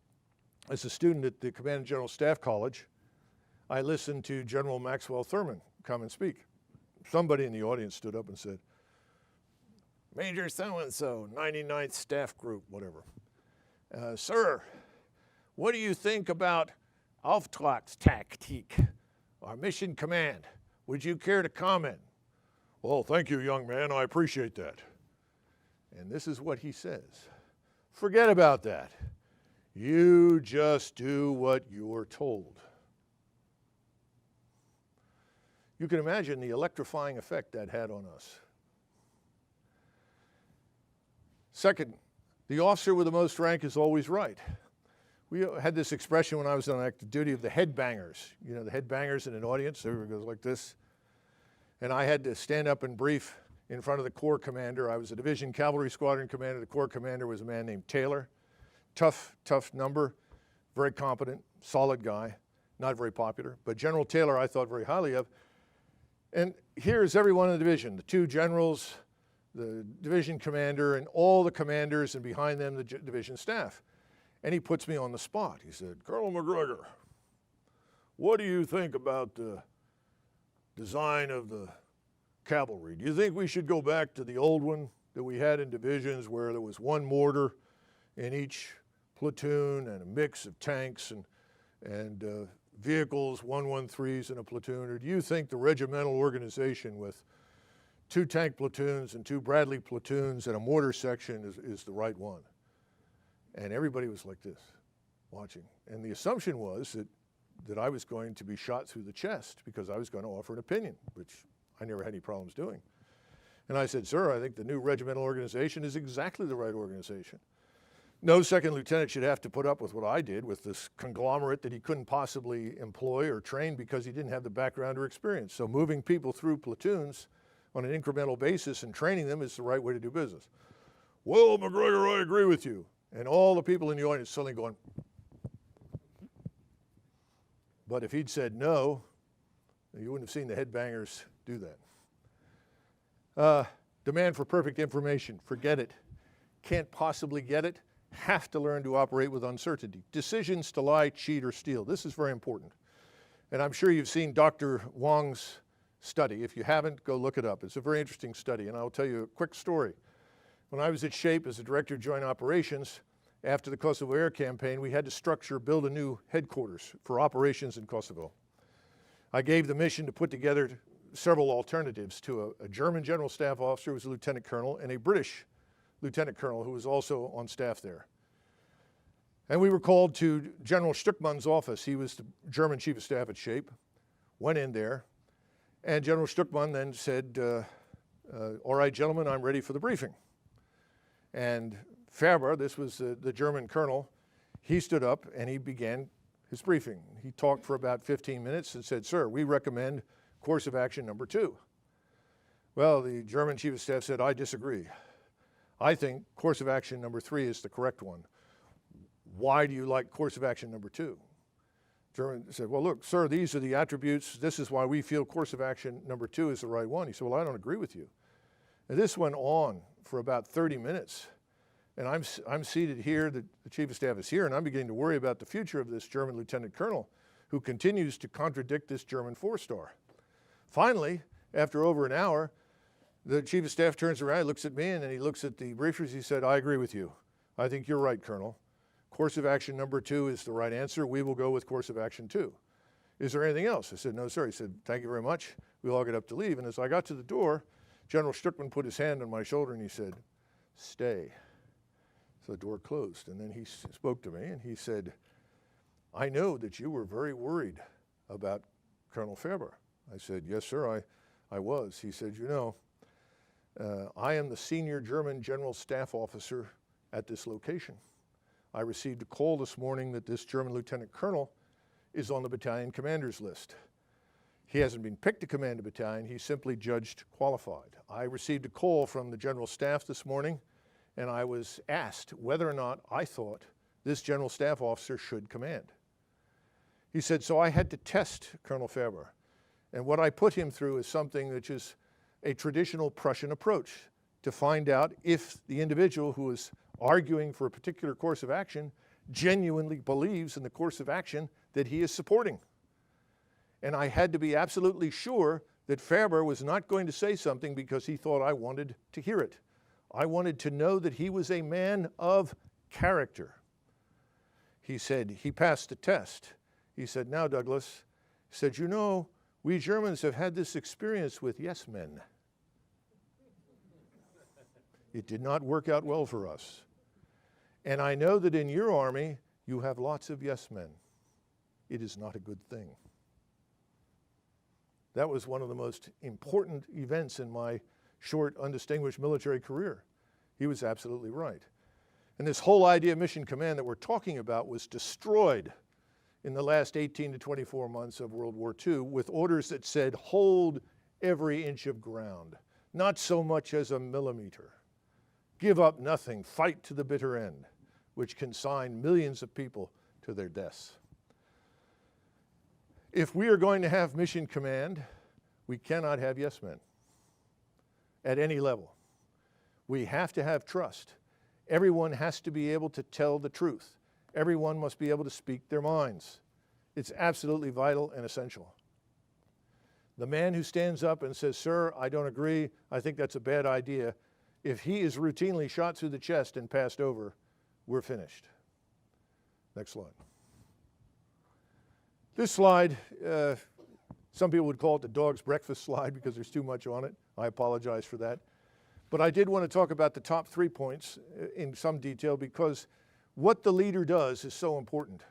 as a student at the Command and General Staff College, I listened to General Maxwell Thurman come and speak. Somebody in the audience stood up and said, "Major so-and-so, 99th Staff Group," whatever. "Sir, what do you think about Auftragstaktik, our mission command? Would you care to comment?" "Well, thank you, young man, I appreciate that." And this is what he says. Forget about that. You just do what you're told. You can imagine the electrifying effect that had on us. Second, the officer with the most rank is always right. We had this expression when I was on active duty of the headbangers. You know, the headbangers in an audience, everyone goes like this. And I had to stand up and brief in front of the Corps commander. I was a division cavalry squadron commander. The Corps commander was a man named Taylor. Tough number, very competent, solid guy, not very popular. But General Taylor I thought very highly of. And here's everyone in the division, the two generals, the division commander, and all the commanders, and behind them the division staff. And he puts me on the spot. He said, "Colonel Macgregor, what do you think about the design of the cavalry? Do you think we should go back to the old one that we had in divisions where there was one mortar in each platoon and a mix of tanks and vehicles, 113s in a platoon? Or do you think the regimental organization with 2 tank platoons and 2 Bradley platoons and a mortar section is the right one?" And everybody was like this, watching. And the assumption was that I was going to be shot through the chest because I was going to offer an opinion, which I never had any problems doing. And I said, "Sir, I think the new regimental organization is exactly the right organization. No second lieutenant should have to put up with what I did with this conglomerate that he couldn't possibly employ or train because he didn't have the background or experience. So moving people through platoons on an incremental basis and training them is the right way to do business." "Well, Macgregor, I agree with you." And all the people in the audience suddenly going. But if he'd said no, you wouldn't have seen the headbangers do that. Demand for perfect information, forget it. Can't possibly get it. Have to learn to operate with uncertainty. Decisions to lie, cheat, or steal. This is very important. And I'm sure you've seen Dr. Wong's study. If you haven't, go look it up. It's a very interesting study, and I'll tell you a quick story. When I was at SHAPE as the Director of Joint Operations, after the Kosovo Air Campaign, we had to build a new headquarters for operations in Kosovo. I gave the mission to put together several alternatives to a German General Staff Officer who was a Lieutenant Colonel and a British Lieutenant Colonel who was also on staff there. And we were called to General Stuckmann's office. He was the German Chief of Staff at SHAPE. Went in there, and General Stuckmann then said, "All right, gentlemen, I'm ready for the briefing." And Faber, this was the German colonel, he stood up and he began his briefing. He talked for about 15 minutes and said, "Sir, we recommend course of action number 2. Well, the German Chief of Staff said, "I disagree. I think course of action number 3 is the correct one." why do you like course of action number 2? German said, well, look, sir, these are the attributes. This is why we feel course of action number 2 is the right one. He said, well, I don't agree with you. And this went on for about 30 minutes. And I'm seated here, the chief of staff is here, and I'm beginning to worry about the future of this German lieutenant colonel who continues to contradict this German 4-star. Finally, after over an hour, the chief of staff turns around, looks at me, and then he looks at the briefers. He said, I agree with you. I think you're right, Colonel. Course of action number 2 is the right answer. We will go with course of action 2. Is there anything else? I said, no, sir. He said, thank you very much. We all get up to leave. And as I got to the door, General Strickman put his hand on my shoulder and he said, stay. So the door closed. And then he spoke to me and he said, I know that you were very worried about Colonel Faber. I said, yes, sir, I was. He said, you know, I am the senior German general staff officer at this location. I received a call this morning that this German lieutenant colonel is on the battalion commander's list. He hasn't been picked to command a battalion, he's simply judged qualified. I received a call from the general staff this morning and I was asked whether or not I thought this general staff officer should command. He said, so I had to test Colonel Faber. And what I put him through is something which is a traditional Prussian approach to find out if the individual who is arguing for a particular course of action genuinely believes in the course of action that he is supporting. And I had to be absolutely sure that Faber was not going to say something because he thought I wanted to hear it. I wanted to know that he was a man of character. He said, he passed the test. He said, now Douglas, he said, you know, we Germans have had this experience with yes men. It did not work out well for us. And I know that in your army, you have lots of yes men. It is not a good thing. That was one of the most important events in my short, undistinguished military career. He was absolutely right. And this whole idea of mission command that we're talking about was destroyed in the last 18 to 24 months of World War II with orders that said, hold every inch of ground, not so much as a millimeter. Give up nothing, fight to the bitter end, which consigned millions of people to their deaths. If we are going to have mission command, we cannot have yes men at any level. We have to have trust. Everyone has to be able to tell the truth. Everyone must be able to speak their minds. It's absolutely vital and essential. The man who stands up and says, sir, I don't agree, I think that's a bad idea, if he is routinely shot through the chest and passed over, we're finished. Next slide. This slide, some people would call it the dog's breakfast slide because there's too much on it. I apologize for that. But I did want to talk about the top 3 points in some detail because what the leader does is so important.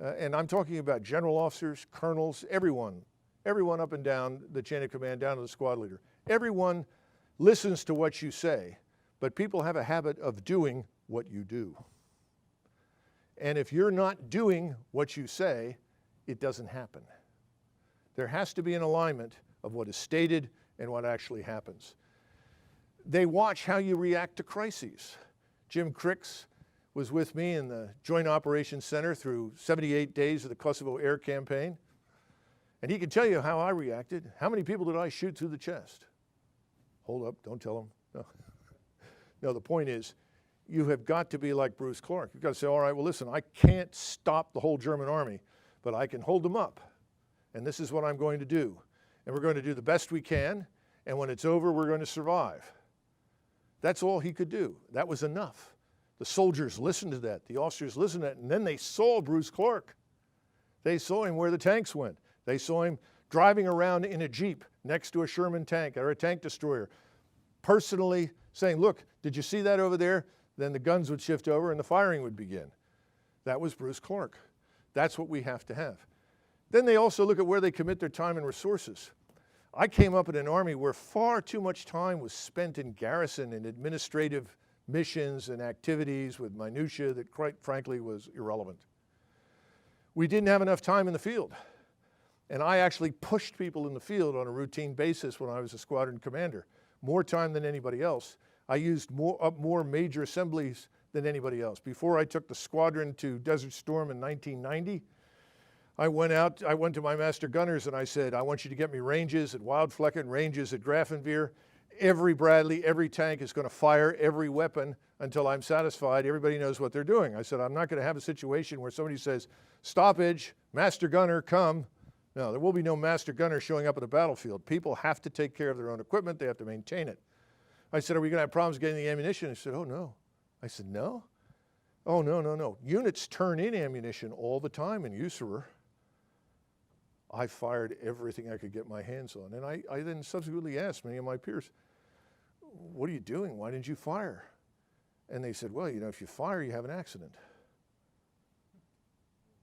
And I'm talking about general officers, colonels, everyone up and down the chain of command, down to the squad leader. Everyone listens to what you say, but people have a habit of doing what you do. And if you're not doing what you say, it doesn't happen. There has to be an alignment of what is stated and what actually happens. They watch how you react to crises. Jim Cricks was with me in the Joint Operations Center through 78 days of the Kosovo air campaign. And he can tell you how I reacted. How many people did I shoot through the chest? Hold up, don't tell him. No. No, the point is, you have got to be like Bruce Clark. You've got to say, all right, well, listen, I can't stop the whole German army, but I can hold them up. And this is what I'm going to do. And we're going to do the best we can. And when it's over, we're going to survive. That's all he could do. That was enough. The soldiers listened to that. The officers listened to that. And then they saw Bruce Clark. They saw him where the tanks went. They saw him driving around in a Jeep next to a Sherman tank or a tank destroyer, personally saying, look, did you see that over there? Then the guns would shift over and the firing would begin. That was Bruce Clark. That's what we have to have. Then they also look at where they commit their time and resources. I came up in an army where far too much time was spent in garrison and administrative missions and activities with minutia that quite frankly was irrelevant. We didn't have enough time in the field. And I actually pushed people in the field on a routine basis when I was a squadron commander, more time than anybody else. I used more major assemblies than anybody else. Before I took the squadron to Desert Storm in 1990, I went to my master gunners and I said, I want you to get me ranges at Wildflecken, ranges at Grafenwehr. Every Bradley, every tank is going to fire every weapon until I'm satisfied everybody knows what they're doing. I said, I'm not going to have a situation where somebody says, stoppage, master gunner, come. No, there will be no master gunner showing up at a battlefield. People have to take care of their own equipment. They have to maintain it. I said, are we going to have problems getting the ammunition? He said, oh, no. I said, no? Oh, no, no, no. Units turn in ammunition all the time in USAREUR. I fired everything I could get my hands on. And I then subsequently asked many of my peers, what are you doing? Why didn't you fire? And they said, well, you know, if you fire, you have an accident.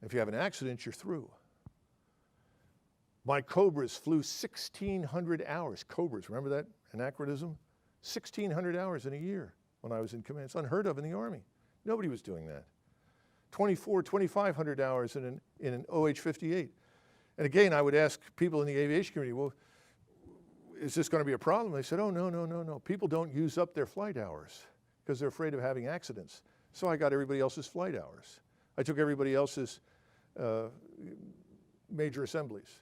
If you have an accident, you're through. My Cobras flew 1,600 hours. Cobras, remember that anachronism? 1,600 hours in a year when I was in command. It's unheard of in the Army. Nobody was doing that. 2,500 hours in an OH-58. And again, I would ask people in the aviation community, well, is this going to be a problem? They said, oh, no, no, no, no. People don't use up their flight hours because they're afraid of having accidents. So I got everybody else's flight hours. I took everybody else's major assemblies.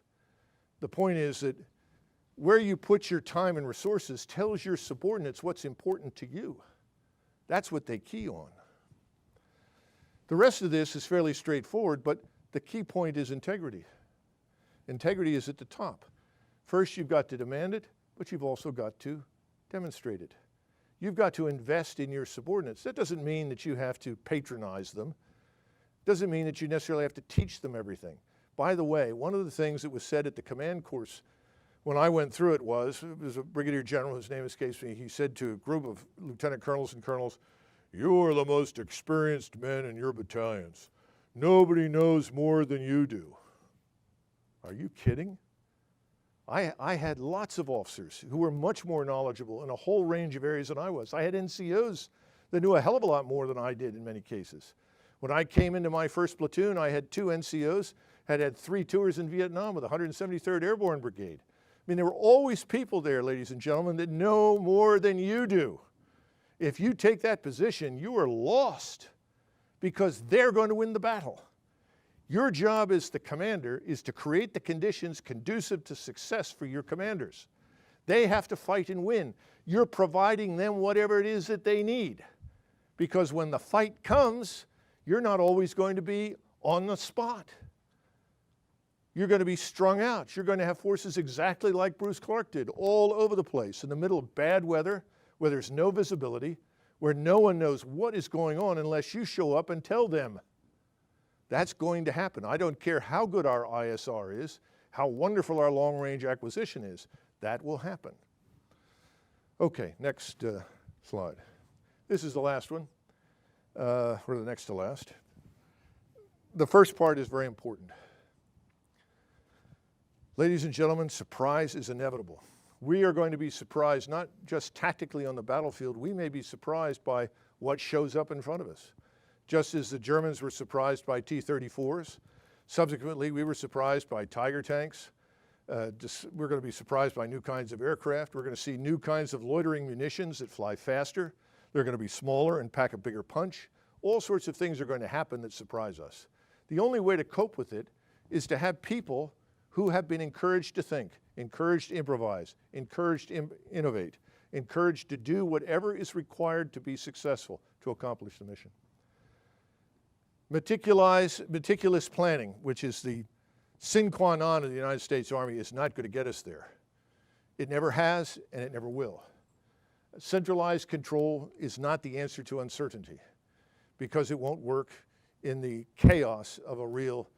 The point is that where you put your time and resources tells your subordinates what's important to you. That's what they key on. The rest of this is fairly straightforward, but the key point is integrity. Integrity is at the top. First, you've got to demand it, but you've also got to demonstrate it. You've got to invest in your subordinates. That doesn't mean that you have to patronize them. It doesn't mean that you necessarily have to teach them everything. By the way, one of the things that was said at the command course when I went through it was a brigadier general, whose name escapes me, he said to a group of lieutenant colonels and colonels, you are the most experienced men in your battalions. Nobody knows more than you do. Are you kidding? I had lots of officers who were much more knowledgeable in a whole range of areas than I was. I had NCOs that knew a hell of a lot more than I did in many cases. When I came into my first platoon, I had 2 NCOs, had 3 tours in Vietnam with the 173rd Airborne Brigade. I mean, there were always people there, ladies and gentlemen, that know more than you do. If you take that position, you are lost because they're going to win the battle. Your job as the commander is to create the conditions conducive to success for your commanders. They have to fight and win. You're providing them whatever it is that they need. Because when the fight comes, you're not always going to be on the spot. You're going to be strung out. You're going to have forces exactly like Bruce Clark did, all over the place, in the middle of bad weather, where there's no visibility, where no one knows what is going on unless you show up and tell them. That's going to happen. I don't care how good our ISR is, how wonderful our long-range acquisition is. That will happen. Okay, next slide. This is the last one, or the next to last. The first part is very important. Ladies and gentlemen, surprise is inevitable. We are going to be surprised not just tactically on the battlefield, we may be surprised by what shows up in front of us. Just as the Germans were surprised by T-34s, subsequently we were surprised by Tiger tanks. We're going to be surprised by new kinds of aircraft. We're going to see new kinds of loitering munitions that fly faster. They're going to be smaller and pack a bigger punch. All sorts of things are going to happen that surprise us. The only way to cope with it is to have people who have been encouraged to think, encouraged to improvise, encouraged to innovate, encouraged to do whatever is required to be successful to accomplish the mission. Meticulous planning, which is the sine qua non of the United States Army, is not going to get us there. It never has, and it never will. Centralized control is not the answer to uncertainty because it won't work in the chaos of a real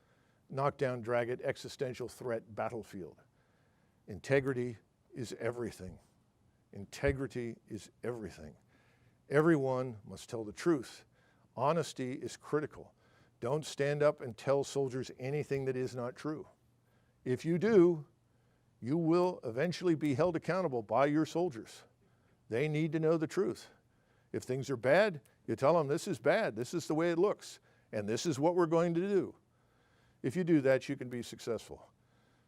knockdown, drag it, existential threat battlefield. Integrity is everything. Integrity is everything. Everyone must tell the truth. Honesty is critical. Don't stand up and tell soldiers anything that is not true. If you do, you will eventually be held accountable by your soldiers. They need to know the truth. If things are bad, you tell them this is bad, this is the way it looks, and this is what we're going to do. If you do that, you can be successful.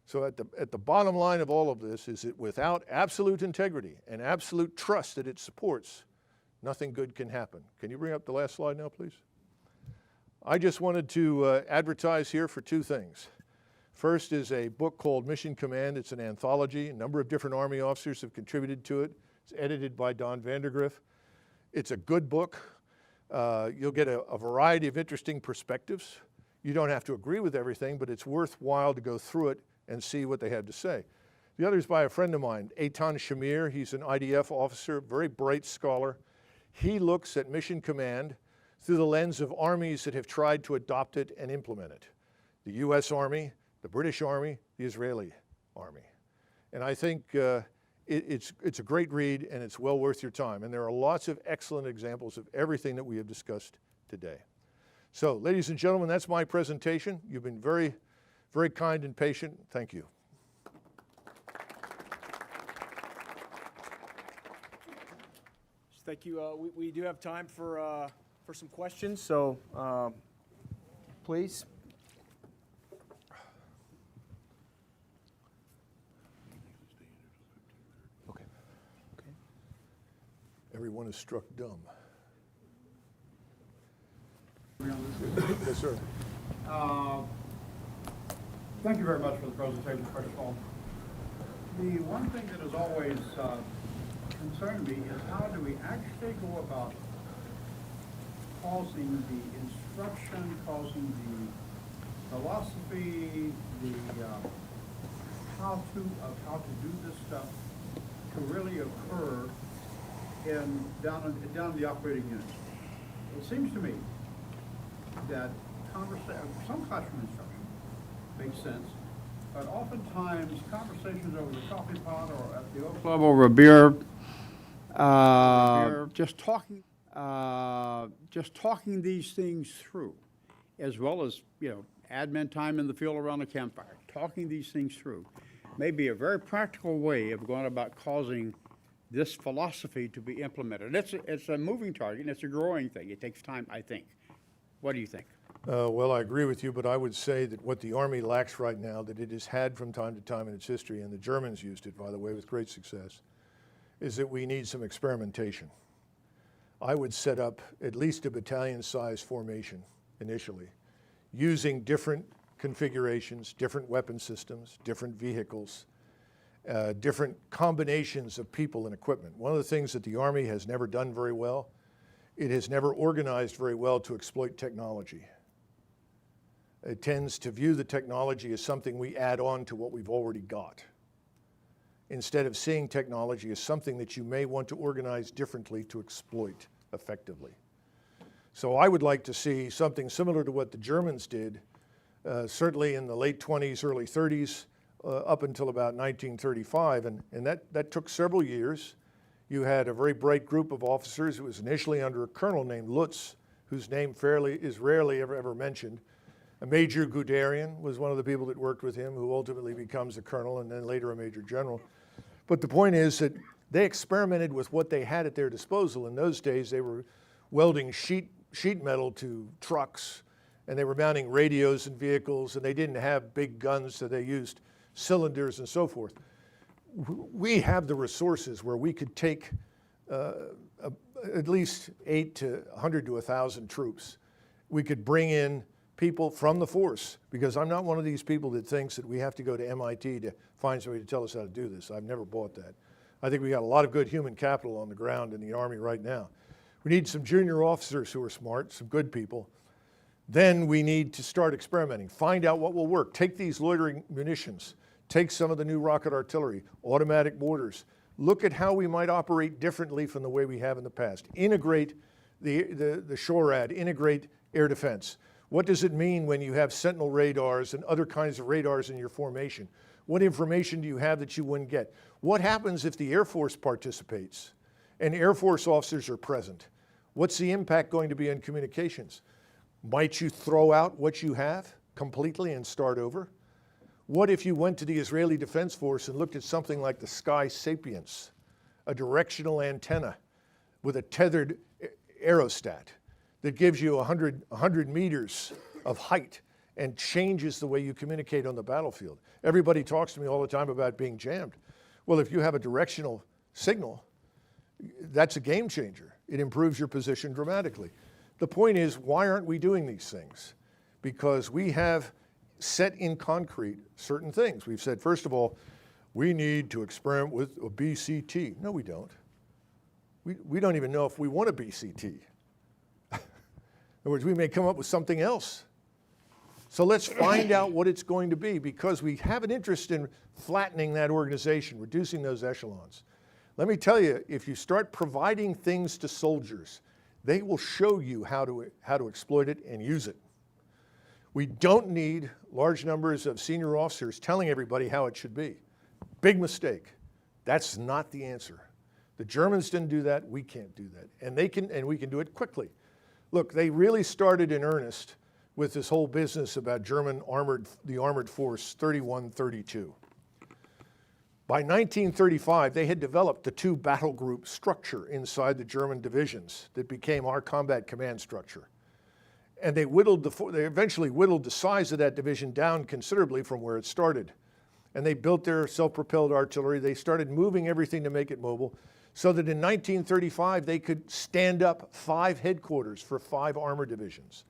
So at the bottom line of all of this is that without absolute integrity and absolute trust that it supports, nothing good can happen. Can you bring up the last slide now, please? I just wanted to advertise here for two things. First is a book called Mission Command. It's an anthology. A number of different Army officers have contributed to it. It's edited by Don Vandergriff. It's a good book. You'll get a variety of interesting perspectives. You don't have to agree with everything, but it's worthwhile to go through it and see what they have to say. The other is by a friend of mine, Eitan Shamir. He's an IDF officer, very bright scholar. He looks at Mission Command through the lens of armies that have tried to adopt it and implement it. The US Army, the British Army, the Israeli Army. And I think it's a great read and it's well worth your time. And there are lots of excellent examples of everything that we have discussed today. So, ladies and gentlemen, that's my presentation. You've been very, very kind and patient. Thank you. Thank you. We do have time for some questions, so please. Okay. Everyone is struck dumb. Yes, sir. Thank you very much for the presentation, first of all. The one thing that has always concerned me is how do we actually go about causing the instruction, causing the philosophy, the how to do this stuff to really occur down in the operating units. It seems to me that some classroom instruction makes sense, but oftentimes conversations over the coffee pot or at the oak level over a beer, just talking these things through, as well as, admin time in the field around the campfire, talking these things through may be a very practical way of going about causing this philosophy to be implemented. It's a moving target, and it's a growing thing. It takes time, I think. What do you think? Well, I agree with you, but I would say that what the Army lacks right now, that it has had from time to time in its history, and the Germans used it, by the way, with great success, is that we need some experimentation. I would set up at least a battalion-size formation initially, using different configurations, different weapon systems, different vehicles, different combinations of people and equipment. One of the things that the Army has never done very well, it has never organized very well to exploit technology. It tends to view the technology as something we add on to what we've already got, instead of seeing technology as something that you may want to organize differently to exploit effectively. So I would like to see something similar to what the Germans did, certainly in the late 20s, early 30s, up until about 1935, and that took several years. You had a very bright group of officers. It was initially under a colonel named Lutz, whose name is rarely ever mentioned. Major Guderian was one of the people that worked with him, who ultimately becomes a colonel and then later a major general. But the point is that they experimented with what they had at their disposal. In those days, they were welding sheet metal to trucks, and they were mounting radios in vehicles, and they didn't have big guns, so they used cylinders and so forth. We have the resources where we could take at least 8 to 100 to 1,000 troops. We could bring in people from the force, because I'm not one of these people that thinks that we have to go to MIT to find somebody to tell us how to do this. I've never bought that. I think we got a lot of good human capital on the ground in the Army right now. We need some junior officers who are smart, some good people. Then we need to start experimenting, find out what will work. Take these loitering munitions, take some of the new rocket artillery, automatic mortars. Look at how we might operate differently from the way we have in the past. Integrate the SHORAD, integrate air defense. What does it mean when you have sentinel radars and other kinds of radars in your formation? What information do you have that you wouldn't get? What happens if the Air Force participates and Air Force officers are present? What's the impact going to be on communications? Might you throw out what you have completely and start over? What if you went to the Israeli Defense Force and looked at something like the Sky Sapiens, a directional antenna with a tethered aerostat that gives you 100 meters of height and changes the way you communicate on the battlefield? Everybody talks to me all the time about being jammed. Well, if you have a directional signal, that's a game changer. It improves your position dramatically. The point is, why aren't we doing these things? Because we have set in concrete certain things. We've said, first of all, we need to experiment with a BCT. No, we don't. We don't even know if we want a BCT. In other words, we may come up with something else. So let's find out what it's going to be, because we have an interest in flattening that organization, reducing those echelons. Let me tell you, if you start providing things to soldiers, they will show you how to exploit it and use it. We don't need large numbers of senior officers telling everybody how it should be. Big mistake. That's not the answer. The Germans didn't do that, we can't do that. And we can do it quickly. Look, they really started in earnest with this whole business about the armored force 3132. By 1935, they had developed the two battle group structure inside the German divisions that became our combat command structure. And they eventually whittled the size of that division down considerably from where it started. And they built their self-propelled artillery. They started moving everything to make it mobile, so that in 1935, they could stand up 5 headquarters for 5 armor divisions.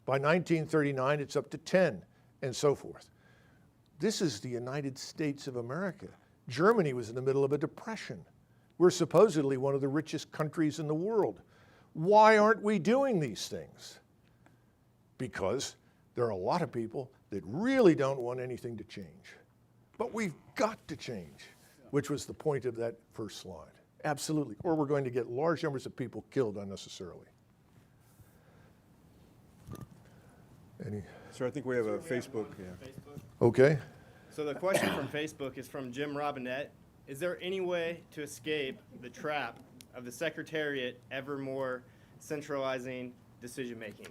By 1939, it's up to 10, and so forth. This is the United States of America. Germany was in the middle of a depression. We're supposedly one of the richest countries in the world. Why aren't we doing these things? Because there are a lot of people that really don't want anything to change. But we've got to change, which was the point of that first slide. Absolutely. Or we're going to get large numbers of people killed unnecessarily. Sir, I think we have a Facebook. Yeah. Okay. So the question from Facebook is from Jim Robinette. Is there any way to escape the trap of the Secretariat ever more centralizing decision-making?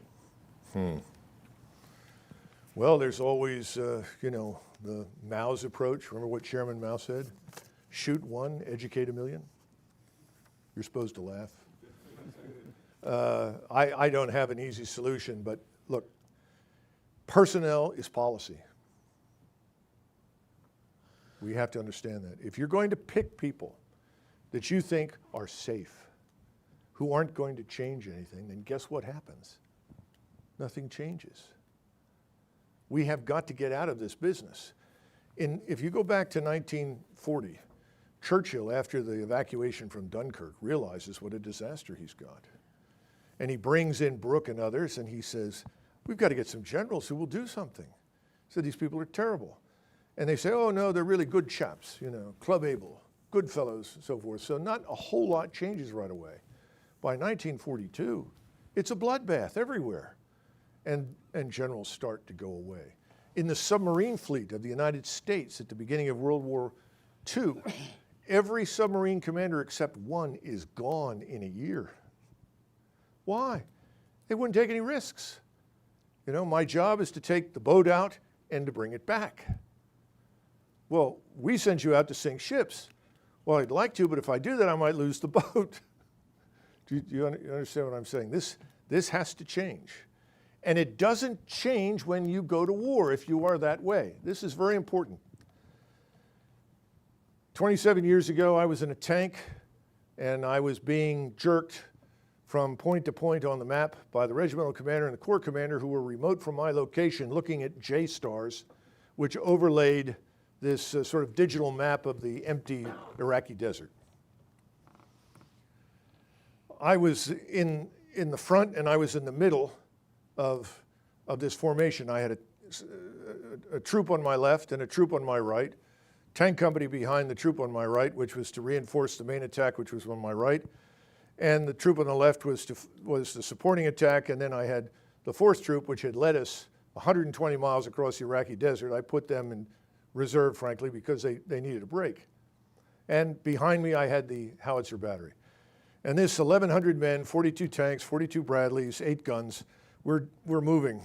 Well, there's always, the Mao's approach. Remember what Chairman Mao said? Shoot one, educate a million. You're supposed to laugh. I don't have an easy solution, but look, personnel is policy. We have to understand that. If you're going to pick people that you think are safe, who aren't going to change anything, then guess what happens? Nothing changes. We have got to get out of this business. If you go back to 1940, Churchill, after the evacuation from Dunkirk, realizes what a disaster he's got. And he brings in Brooke and others, and he says, we've got to get some generals who will do something. He said, these people are terrible. And they say, oh no, they're really good chaps, Club Able, good fellows, and so forth. So not a whole lot changes right away. By 1942, it's a bloodbath everywhere. And generals start to go away. In the submarine fleet of the United States at the beginning of World War II, every submarine commander except one is gone in a year. Why? They wouldn't take any risks. My job is to take the boat out and to bring it back. Well, we send you out to sink ships. Well, I'd like to, but if I do that, I might lose the boat. Do you understand what I'm saying? This has to change. And it doesn't change when you go to war if you are that way. This is very important. 27 years ago, I was in a tank, and I was being jerked from point to point on the map by the regimental commander and the corps commander, who were remote from my location, looking at J-stars, which overlaid this sort of digital map of the empty Iraqi desert. I was in the front, and I was in the middle of this formation. I had a troop on my left and a troop on my right, tank company behind the troop on my right, which was to reinforce the main attack, which was on my right, and the troop on the left was the supporting attack, and then I had the 4th troop, which had led us 120 miles across the Iraqi desert. I put them in reserve, frankly, because they needed a break. And behind me, I had the howitzer battery. And this 1,100 men, 42 tanks, 42 Bradleys, 8 guns, we're moving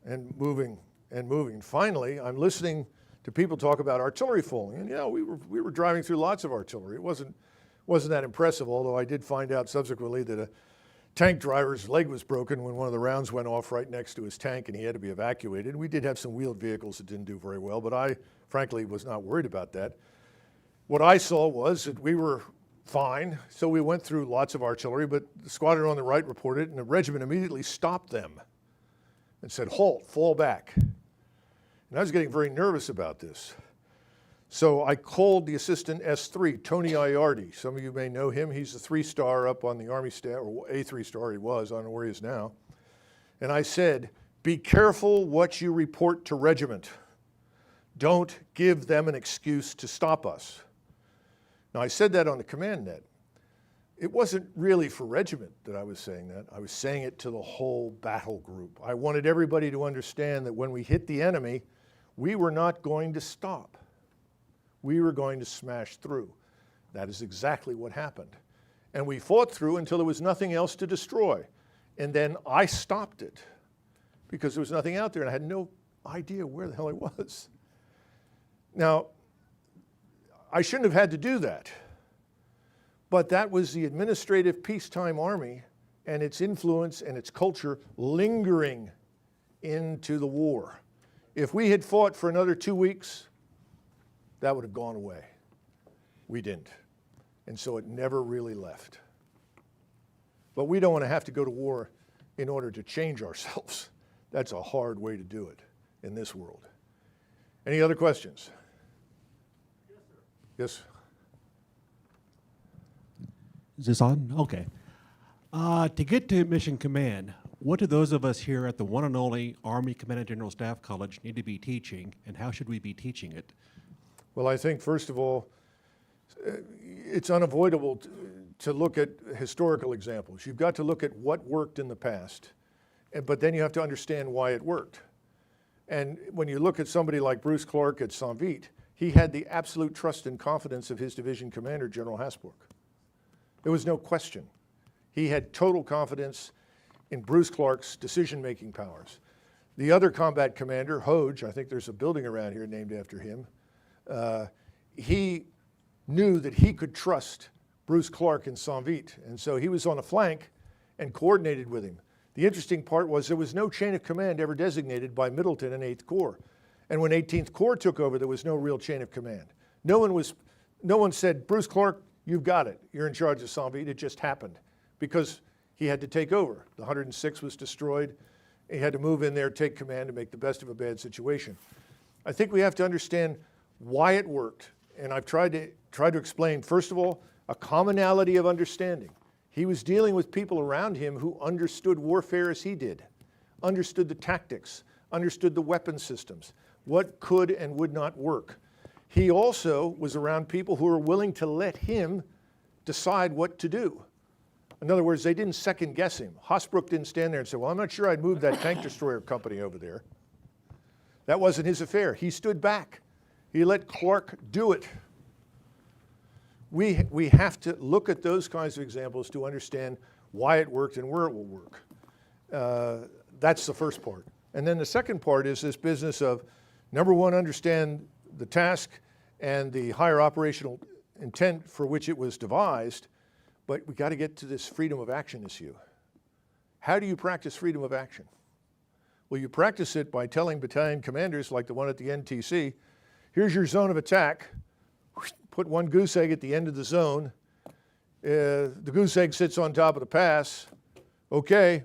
and moving and moving. Finally, I'm listening to people talk about artillery falling. And we were driving through lots of artillery. It wasn't that impressive, although I did find out subsequently that a tank driver's leg was broken when one of the rounds went off right next to his tank and he had to be evacuated. We did have some wheeled vehicles that didn't do very well, but I frankly was not worried about that. What I saw was that we were fine. So we went through lots of artillery, but the squadron on the right reported, and the regiment immediately stopped them and said, halt, fall back. And I was getting very nervous about this. So I called the assistant S3, Tony Iardi. Some of you may know him. He's a 3-star up on the Army staff, or a 3-star he was, I don't know where he is now. And I said, be careful what you report to regiment. Don't give them an excuse to stop us. Now I said that on the command net. It wasn't really for regiment that I was saying that. I was saying it to the whole battle group. I wanted everybody to understand that when we hit the enemy, we were not going to stop. We were going to smash through. That is exactly what happened. And we fought through until there was nothing else to destroy. And then I stopped it because there was nothing out there and I had no idea where the hell I was. Now, I shouldn't have had to do that. But that was the administrative peacetime army and its influence and its culture lingering into the war. If we had fought for another 2 weeks, that would have gone away. We didn't. And so it never really left. But we don't want to have to go to war in order to change ourselves. That's a hard way to do it in this world. Any other questions? Yes, sir. Yes? Is this on? Okay. To get to Mission Command, what do those of us here at the one and only Army Commanding General Staff College need to be teaching, and how should we be teaching it? Well, I think, first of all, it's unavoidable to look at historical examples. You've got to look at what worked in the past, but then you have to understand why it worked. And when you look at somebody like Bruce Clark at Saint-Vite, he had the absolute trust and confidence of his division commander, General Hasbrook. There was no question. He had total confidence in Bruce Clark's decision-making powers. The other combat commander, Hoge, I think there's a building around here named after him, he knew that he could trust Bruce Clark in Saint-Vite, and so he was on a flank and coordinated with him. The interesting part was there was no chain of command ever designated by Middleton and 8th Corps. And when 18th Corps took over, there was no real chain of command. No one said, Bruce Clark, you've got it. You're in charge of Saint-Vite. It just happened because he had to take over. The 106 was destroyed. He had to move in there, take command, and make the best of a bad situation. I think we have to understand why it worked. And I've tried to explain, first of all, a commonality of understanding. He was dealing with people around him who understood warfare as he did, understood the tactics, understood the weapon systems, what could and would not work. He also was around people who were willing to let him decide what to do. In other words, they didn't second guess him. Hasbrook didn't stand there and say, well, I'm not sure I'd move that tank destroyer company over there. That wasn't his affair. He stood back. He let Clark do it. We have to look at those kinds of examples to understand why it worked and where it will work. That's the first part. And then the second part is this business of, number one, understand the task and the higher operational intent for which it was devised, but we got to get to this freedom of action issue. How do you practice freedom of action? Well, you practice it by telling battalion commanders, like the one at the NTC, here's your zone of attack. Put one goose egg at the end of the zone. The goose egg sits on top of the pass. Okay,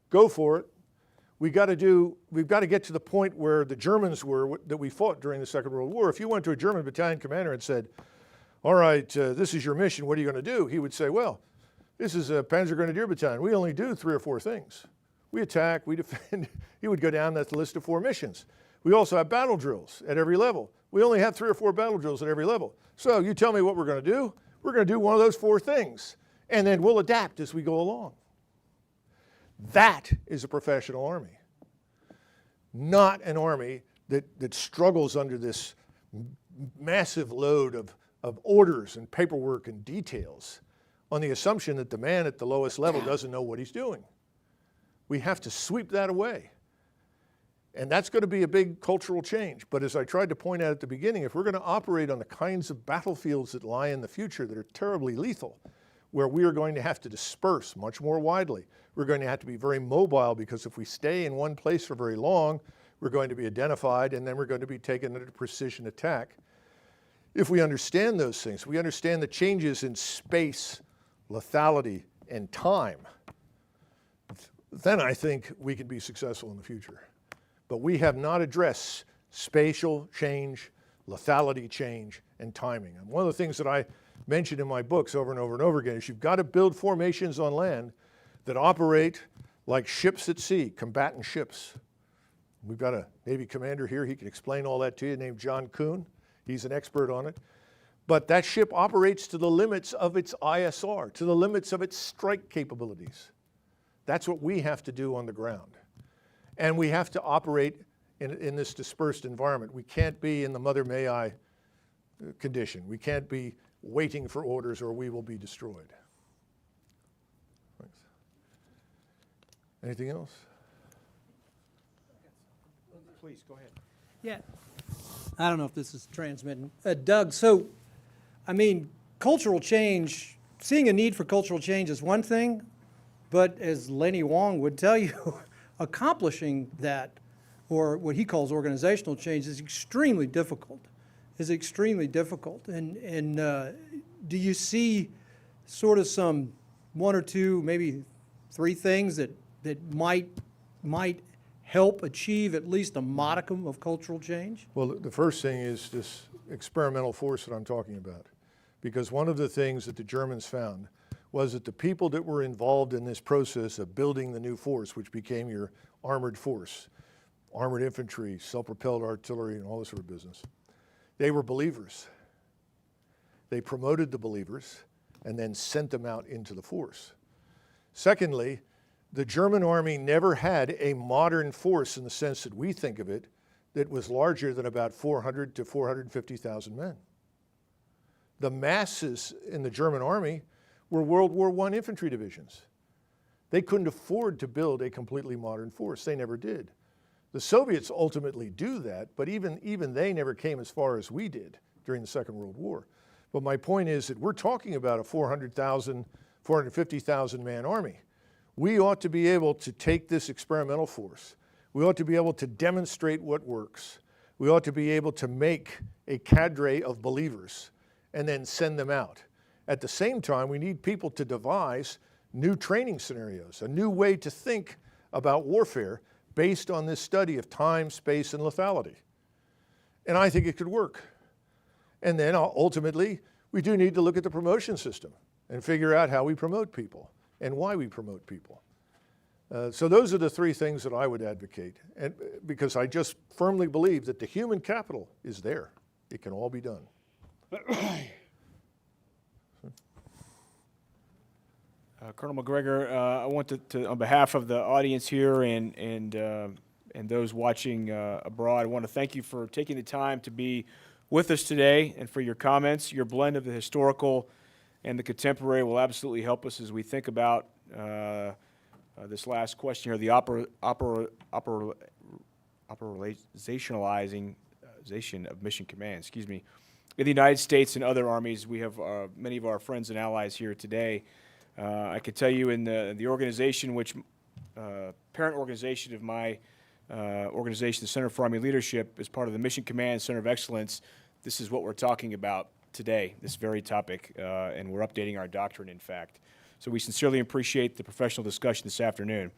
go for it. We've got to get to the point where the Germans were that we fought during the Second World War. If you went to a German battalion commander and said, all right, this is your mission, what are you going to do? He would say, well, this is a Panzer Grenadier battalion. We only do 3 or 4 things. We attack, we defend. He would go down that list of 4 missions. We also have battle drills at every level. We only have 3 or 4 battle drills at every level. So you tell me what we're going to do. We're going to do one of those 4 things. And then we'll adapt as we go along. That is a professional army. Not an army that struggles under this massive load of orders and paperwork and details on the assumption that the man at the lowest level doesn't know what he's doing. We have to sweep that away. And that's going to be a big cultural change. But as I tried to point out at the beginning, if we're going to operate on the kinds of battlefields that lie in the future that are terribly lethal, where we are going to have to disperse much more widely, we're going to have to be very mobile, because if we stay in one place for very long, we're going to be identified and then we're going to be taken into precision attack. If we understand those things, we understand the changes in space, lethality, and time, then I think we can be successful in the future. But we have not addressed spatial change, lethality change, and timing. And one of the things that I mentioned in my books over and over and over again is you've got to build formations on land that operate like ships at sea, combatant ships. We've got a Navy commander here, he can explain all that to you, named John Kuhn. He's an expert on it. But that ship operates to the limits of its ISR, to the limits of its strike capabilities. That's what we have to do on the ground. And we have to operate in this dispersed environment. We can't be in the mother may I condition. We can't be waiting for orders or we will be destroyed. Thanks. Anything else? Please, go ahead. Yeah. I don't know if this is transmitting. Doug, so, I mean, cultural change, seeing a need for cultural change is one thing, but as Lenny Wong would tell you, accomplishing that, or what he calls organizational change, is extremely difficult. And do you see sort of some one or two, maybe three things that might help achieve at least a modicum of cultural change? Well, the first thing is this experimental force that I'm talking about. Because one of the things that the Germans found was that the people that were involved in this process of building the new force, which became your armored force, armored infantry, self-propelled artillery, and all this sort of business, they were believers. They promoted the believers and then sent them out into the force. Secondly, the German army never had a modern force in the sense that we think of it that was larger than about 400 to 450,000 men. The masses in the German army were World War I infantry divisions. They couldn't afford to build a completely modern force. They never did. The Soviets ultimately do that, but even they never came as far as we did during the Second World War. But my point is that we're talking about a 400,000, 450,000 man army. We ought to be able to take this experimental force. We ought to be able to demonstrate what works. We ought to be able to make a cadre of believers and then send them out. At the same time, we need people to devise new training scenarios, a new way to think about warfare based on this study of time, space, and lethality. And I think it could work. And then ultimately, we do need to look at the promotion system and figure out how we promote people and why we promote people. So those are the three things that I would advocate, and because I just firmly believe that the human capital is there. It can all be done. Colonel Macgregor, I want to, on behalf of the audience here and those watching abroad, I want to thank you for taking the time to be with us today and for your comments. Your blend of the historical and the contemporary will absolutely help us as we think about this last question here, the operationalizing of mission command, excuse me. In the United States and other armies, we have many of our friends and allies here today. I can tell you in the organization, which parent organization of my organization, the Center for Army Leadership, is part of the Mission Command Center of Excellence. This is what we're talking about today, this very topic, and we're updating our doctrine, in fact. So we sincerely appreciate the professional discussion this afternoon.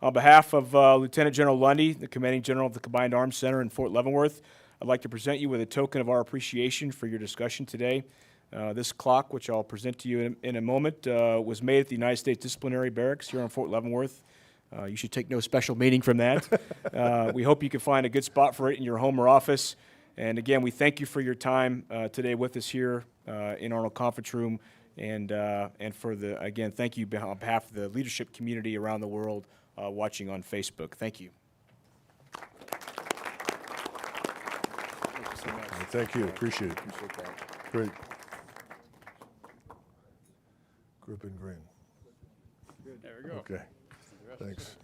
On behalf of Lieutenant General Lundy, the Commanding General of the Combined Arms Center in Fort Leavenworth, I'd like to present you with a token of our appreciation for your discussion today. This clock, which I'll present to you in a moment, was made at the United States Disciplinary Barracks here in Fort Leavenworth. You should take no special meaning from that. We hope you can find a good spot for it in your home or office. And again, we thank you for your time today with us here in Arnold Conference Room. And for the, again, thank you on behalf of the leadership community around the world watching on Facebook. Thank you. Thank you so much. Thank you. Appreciate it. Appreciate that. Great. Group and grin. There we go. Okay. Thanks.